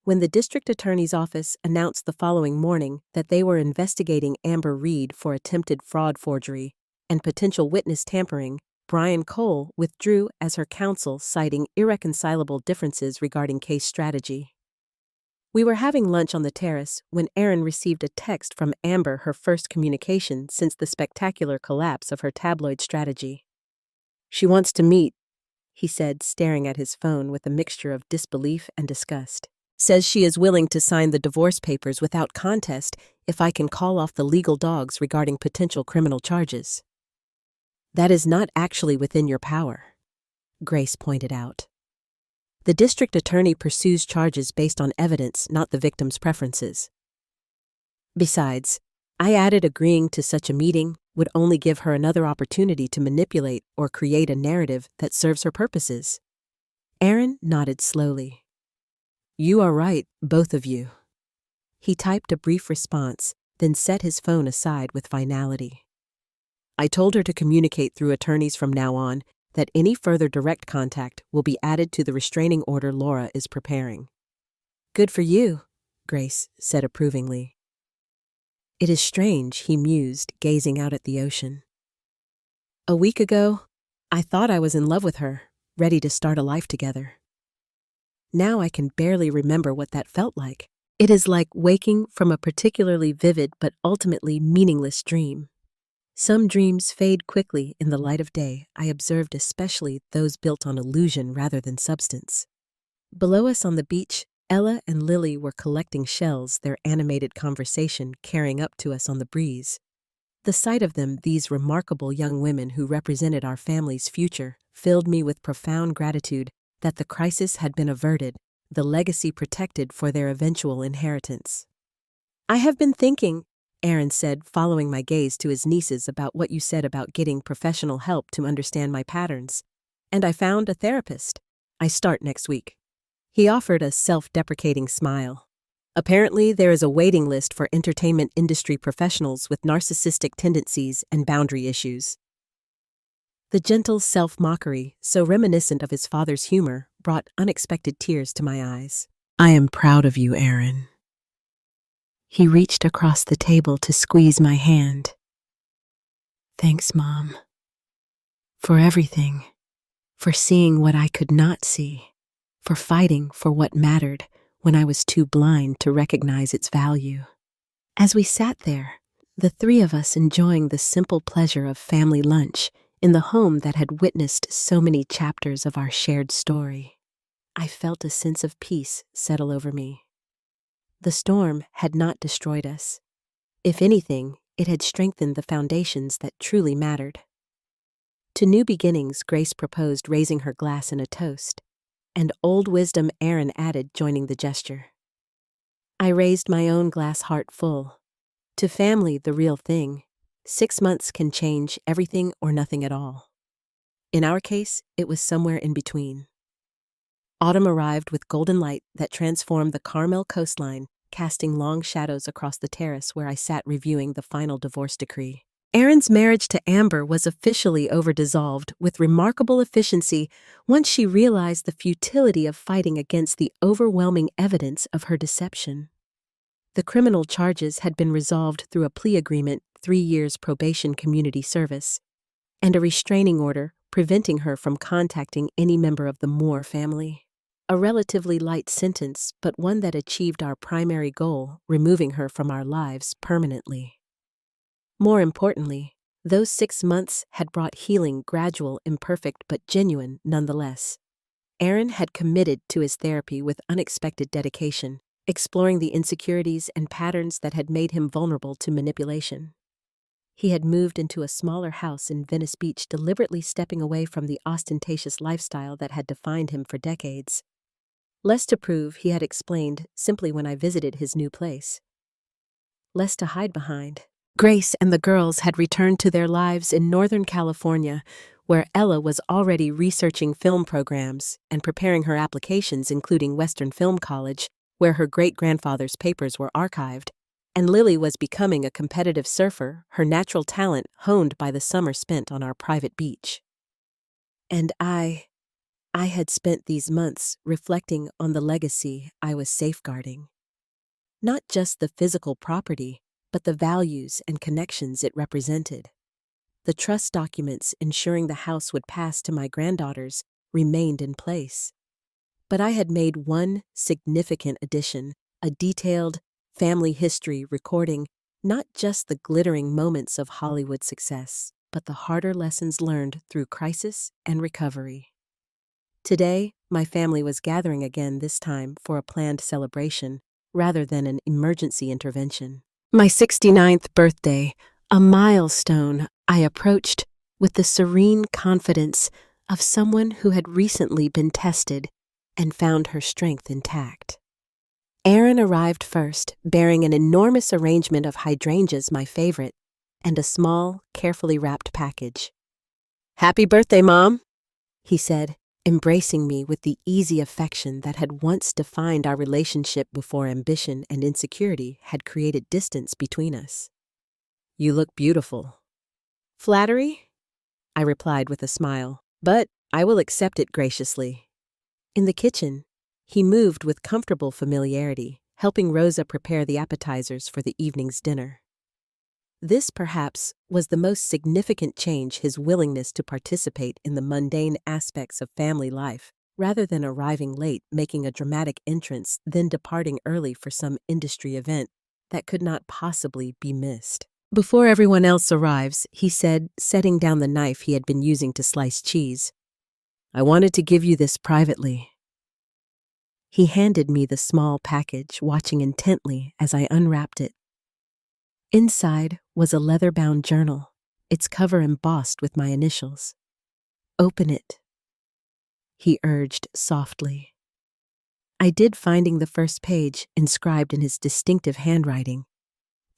When the district attorney's office announced the following morning that they were investigating Amber Reed for attempted fraud, forgery, and potential witness tampering, Brian Cole withdrew as her counsel, citing irreconcilable differences regarding case strategy. We were having lunch on the terrace when Erin received a text from Amber, her first communication since the spectacular collapse of her tabloid strategy. "She wants to meet," he said, staring at his phone with a mixture of disbelief and disgust. "Says she is willing to sign the divorce papers without contest if I can call off the legal dogs regarding potential criminal charges." "That is not actually within your power," Grace pointed out. "The district attorney pursues charges based on evidence, not the victim's preferences. Besides, I added agreeing to such a meeting would only give her another opportunity to manipulate or create a narrative that serves her purposes." Erin nodded slowly. "You are right, both of you." He typed a brief response, then set his phone aside with finality. "I told her to communicate through attorneys from now on, that any further direct contact will be added to the restraining order Laura is preparing." "Good for you," Grace said approvingly. "It is strange," he mused, gazing out at the ocean. "A week ago, I thought I was in love with her, ready to start a life together. Now I can barely remember what that felt like. It is like waking from a particularly vivid but ultimately meaningless dream. Some dreams fade quickly in the light of day, I observed, especially those built on illusion rather than substance." Below us on the beach, Ella and Lily were collecting shells, their animated conversation carrying up to us on the breeze. The sight of them, these remarkable young women who represented our family's future, filled me with profound gratitude that the crisis had been averted, the legacy protected for their eventual inheritance. "I have been thinking," Erin said, following my gaze to his nieces, "about what you said about getting professional help to understand my patterns. And I found a therapist. I start next week." He offered a self-deprecating smile. "Apparently, there is a waiting list for entertainment industry professionals with narcissistic tendencies and boundary issues." The gentle self-mockery, so reminiscent of his father's humor, brought unexpected tears to my eyes. "I am proud of you, Erin." He reached across the table to squeeze my hand. "Thanks, Mom. For everything. For seeing what I could not see. For fighting for what mattered when I was too blind to recognize its value." As we sat there, the 3 of us enjoying the simple pleasure of family lunch in the home that had witnessed so many chapters of our shared story, I felt a sense of peace settle over me. The storm had not destroyed us. If anything, it had strengthened the foundations that truly mattered. To new beginnings, Grace proposed raising her glass in a toast, and old wisdom Erin added, joining the gesture. I raised my own glass, heart full. To family, the real thing. 6 months can change everything or nothing at all. In our case, it was somewhere in between. Autumn arrived with golden light that transformed the Carmel coastline, casting long shadows across the terrace where I sat reviewing the final divorce decree. Erin's marriage to Amber was officially over-dissolved with remarkable efficiency once she realized the futility of fighting against the overwhelming evidence of her deception. The criminal charges had been resolved through a plea agreement, 3 years probation community service, and a restraining order preventing her from contacting any member of the Moore family. A relatively light sentence, but one that achieved our primary goal, removing her from our lives permanently. More importantly, those 6 months had brought healing, gradual, imperfect, but genuine nonetheless. Aaron had committed to his therapy with unexpected dedication, exploring the insecurities and patterns that had made him vulnerable to manipulation. He had moved into a smaller house in Venice Beach, deliberately stepping away from the ostentatious lifestyle that had defined him for decades. Less to prove, he had explained, simply when I visited his new place. Less to hide behind. Grace and the girls had returned to their lives in Northern California, where Ella was already researching film programs and preparing her applications, including Western Film College, where her great-grandfather's papers were archived, and Lily was becoming a competitive surfer, her natural talent honed by the summer spent on our private beach. And I had spent these months reflecting on the legacy I was safeguarding. Not just the physical property, but the values and connections it represented. The trust documents ensuring the house would pass to my granddaughters remained in place. But I had made one significant addition, a detailed family history recording not just the glittering moments of Hollywood success, but the harder lessons learned through crisis and recovery. Today, my family was gathering again, this time for a planned celebration rather than an emergency intervention. My 69th birthday, a milestone I approached with the serene confidence of someone who had recently been tested and found her strength intact. Aaron arrived first, bearing an enormous arrangement of hydrangeas, my favorite, and a small, carefully wrapped package. "Happy birthday, Mom," he said, embracing me with the easy affection that had once defined our relationship before ambition and insecurity had created distance between us. "You look beautiful." "Flattery?" I replied with a smile, but I will accept it graciously. In the kitchen, he moved with comfortable familiarity, helping Rosa prepare the appetizers for the evening's dinner. This, perhaps, was the most significant change: his willingness to participate in the mundane aspects of family life, rather than arriving late, making a dramatic entrance, then departing early for some industry event that could not possibly be missed. "Before everyone else arrives," he said, setting down the knife he had been using to slice cheese, "I wanted to give you this privately." He handed me the small package, watching intently as I unwrapped it. Inside was a leather-bound journal, its cover embossed with my initials. "Open it," he urged softly. I did, finding the first page inscribed in his distinctive handwriting.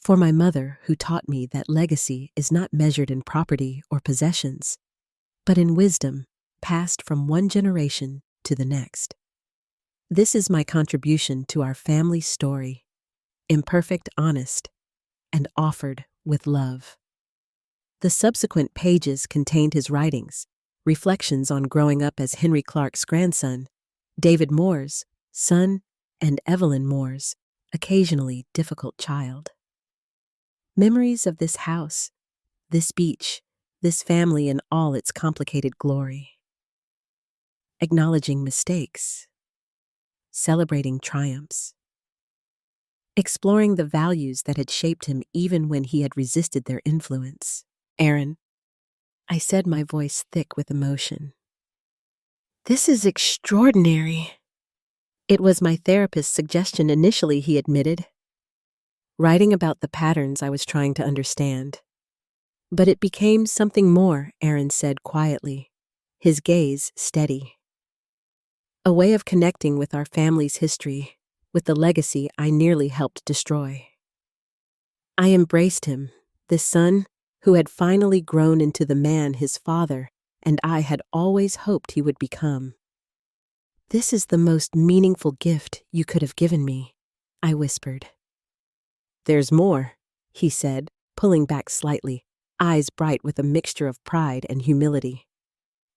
For my mother, who taught me that legacy is not measured in property or possessions, but in wisdom passed from one generation to the next. This is my contribution to our family story, imperfect, honest, and offered with love. The subsequent pages contained his writings, reflections on growing up as Henry Clark's grandson, David Moore's son, and Evelyn Moore's occasionally difficult child. Memories of this house, this beach, this family in all its complicated glory. Acknowledging mistakes, celebrating triumphs, exploring the values that had shaped him even when he had resisted their influence. "Aaron," I said, my voice thick with emotion, "this is extraordinary." It was my therapist's suggestion initially, he admitted, writing about the patterns I was trying to understand. "But it became something more," Aaron said quietly, his gaze steady. "A way of connecting with our family's history, with the legacy I nearly helped destroy." I embraced him, this son who had finally grown into the man his father and I had always hoped he would become. "This is the most meaningful gift you could have given me," I whispered. "There's more," he said, pulling back slightly, eyes bright with a mixture of pride and humility.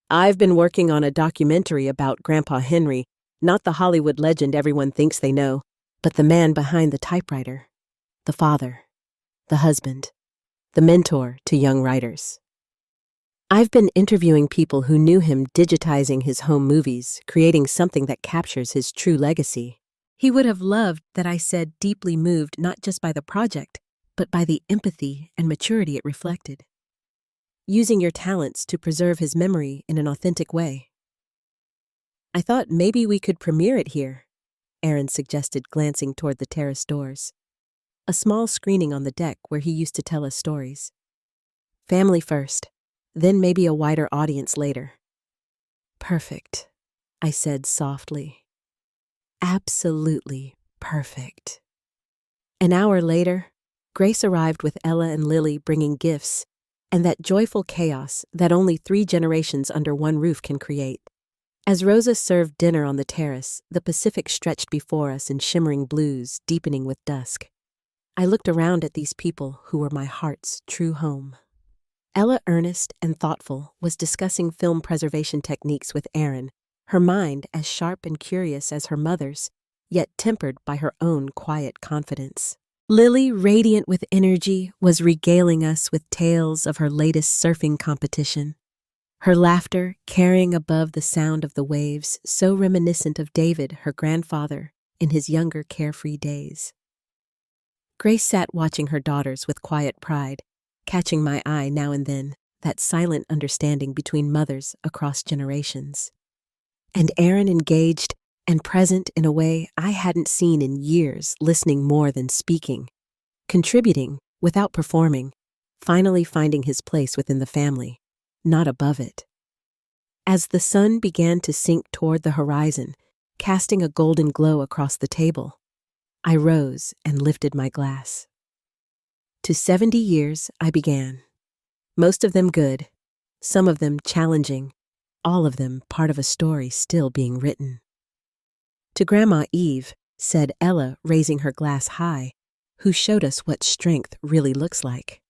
"I've been working on a documentary about Grandpa Henry, not the Hollywood legend everyone thinks they know, but the man behind the typewriter, the father, the husband, the mentor to young writers. I've been interviewing people who knew him, digitizing his home movies, creating something that captures his true legacy. He would have loved that I said deeply moved not just by the project, but by the empathy and maturity it reflected. Using your talents to preserve his memory in an authentic way." "I thought maybe we could premiere it here," Aaron suggested, glancing toward the terrace doors. "A small screening on the deck where he used to tell us stories. Family first, then maybe a wider audience later." "Perfect," I said softly. "Absolutely perfect." An hour later, Grace arrived with Ella and Lily bringing gifts, and that joyful chaos that only 3 generations under one roof can create. As Rosa served dinner on the terrace, the Pacific stretched before us in shimmering blues, deepening with dusk. I looked around at these people who were my heart's true home. Ella, earnest and thoughtful, was discussing film preservation techniques with Aaron, her mind as sharp and curious as her mother's, yet tempered by her own quiet confidence. Lily, radiant with energy, was regaling us with tales of her latest surfing competition, her laughter carrying above the sound of the waves, so reminiscent of David, her grandfather, in his younger carefree days. Grace sat watching her daughters with quiet pride, catching my eye now and then, that silent understanding between mothers across generations. And Aaron, engaged and present in a way I hadn't seen in years, listening more than speaking, contributing without performing, finally finding his place within the family, not above it. As the sun began to sink toward the horizon, casting a golden glow across the table, I rose and lifted my glass. To 70 years I began, most of them good, some of them challenging, all of them part of a story still being written. To Grandma Eve, said Ella, raising her glass high, who showed us what strength really looks like.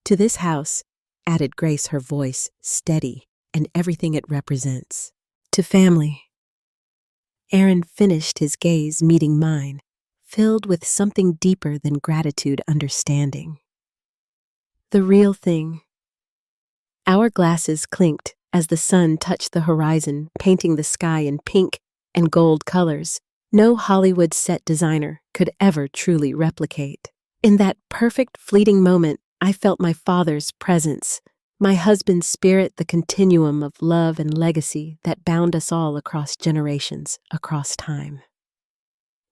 To this house, added Grace, her voice steady and everything it represents. To family. Aaron finished, his gaze meeting mine, filled with something deeper than gratitude, understanding. The real thing. Our glasses clinked as the sun touched the horizon, painting the sky in pink and gold colors no Hollywood set designer could ever truly replicate. In that perfect fleeting moment, I felt my father's presence, my husband's spirit, the continuum of love and legacy that bound us all across generations, across time.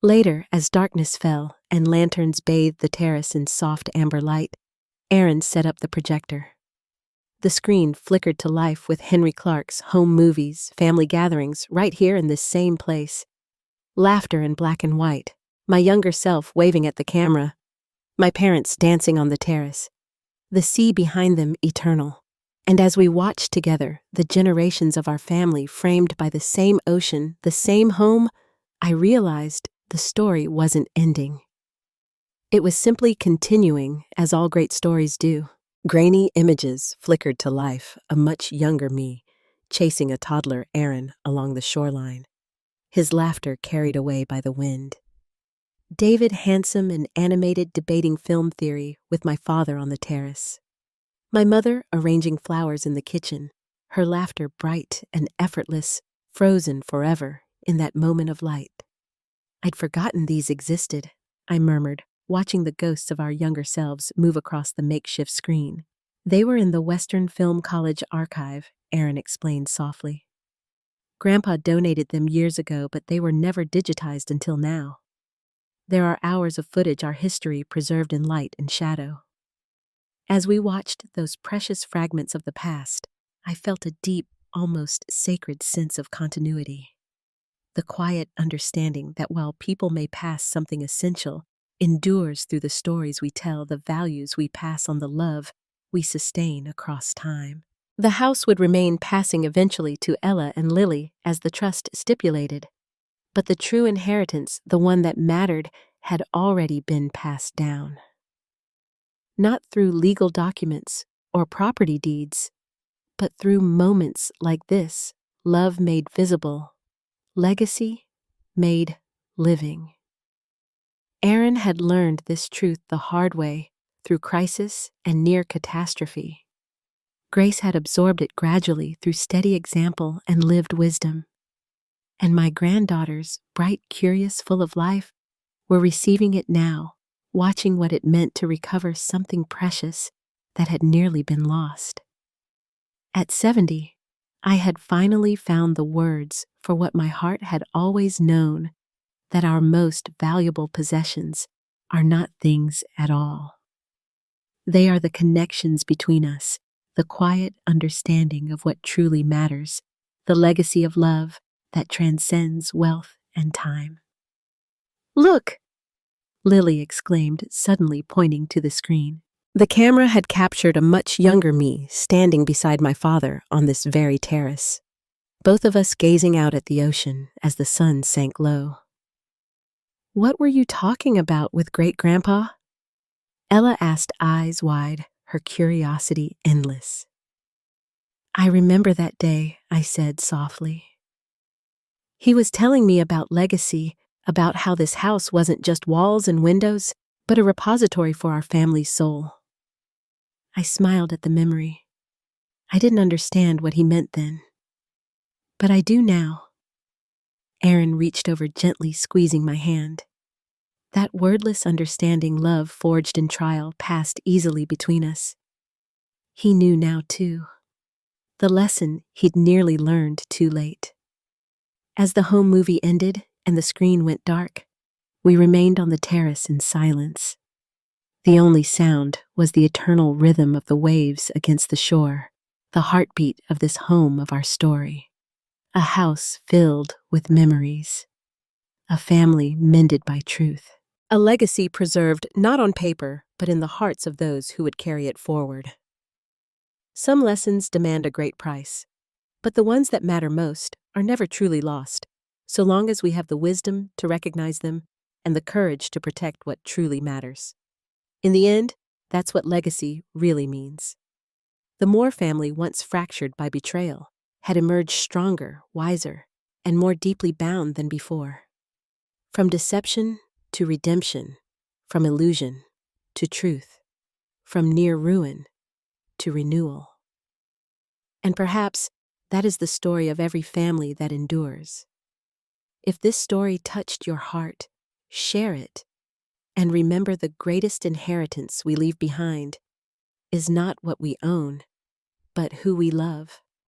Later, as darkness fell and lanterns bathed the terrace in soft amber light, Aaron set up the projector. The screen flickered to life with Henry Clark's home movies, family gatherings, right here in this same place. Laughter in black and white, my younger self waving at the camera, my parents dancing on the terrace, the sea behind them eternal. And as we watched together, the generations of our family framed by the same ocean, the same home, I realized the story wasn't ending. It was simply continuing, as all great stories do. Grainy images flickered to life, a much younger me, chasing a toddler Aaron along the shoreline, his laughter carried away by the wind. David, handsome and animated, debating film theory with my father on the terrace. My mother arranging flowers in the kitchen, her laughter bright and effortless, frozen forever in that moment of light. I'd forgotten these existed, I murmured, watching the ghosts of our younger selves move across the makeshift screen. They were in the Western Film College archive, Aaron explained softly. Grandpa donated them years ago, but they were never digitized until now. There are hours of footage, our history preserved in light and shadow. As we watched those precious fragments of the past, I felt a deep, almost sacred sense of continuity. The quiet understanding that while people may pass, something essential endures through the stories we tell, the values we pass on, the love we sustain across time. The house would remain, passing eventually to Ella and Lily as the trust stipulated. But the true inheritance, the one that mattered, had already been passed down. Not through legal documents or property deeds, but through moments like this, love made visible, legacy made living. Aaron had learned this truth the hard way through crisis and near catastrophe. Grace had absorbed it gradually through steady example and lived wisdom. And my granddaughters, bright, curious, full of life, were receiving it now, watching what it meant to recover something precious that had nearly been lost. At 70, I had finally found the words for what my heart had always known, that our most valuable possessions are not things at all. They are the connections between us, the quiet understanding of what truly matters, the legacy of love that transcends wealth and time. "Look!" Lily exclaimed, suddenly pointing to the screen. The camera had captured a much younger me standing beside my father on this very terrace, both of us gazing out at the ocean as the sun sank low. "What were you talking about with Great-Grandpa?" Ella asked, eyes wide, her curiosity endless. "I remember that day," I said softly. "He was telling me about legacy, about how this house wasn't just walls and windows, but a repository for our family's soul." I smiled at the memory. I didn't understand what he meant then, but I do now. Aaron reached over, gently squeezing my hand. That wordless understanding love forged in trial passed easily between us. He knew now too. The lesson he'd nearly learned too late. As the home movie ended and the screen went dark, we remained on the terrace in silence. The only sound was the eternal rhythm of the waves against the shore, the heartbeat of this home of our story. A house filled with memories. A family mended by truth. A legacy preserved not on paper, but in the hearts of those who would carry it forward. Some lessons demand a great price, but the ones that matter most are never truly lost, so long as we have the wisdom to recognize them and the courage to protect what truly matters. In the end, that's what legacy really means. The Moore family, once fractured by betrayal, had emerged stronger, wiser, and more deeply bound than before. From deception to redemption, from illusion to truth, from near ruin to renewal. And perhaps that is the story of every family that endures. If this story touched your heart, share it, and remember the greatest inheritance we leave behind is not what we own, but who we love.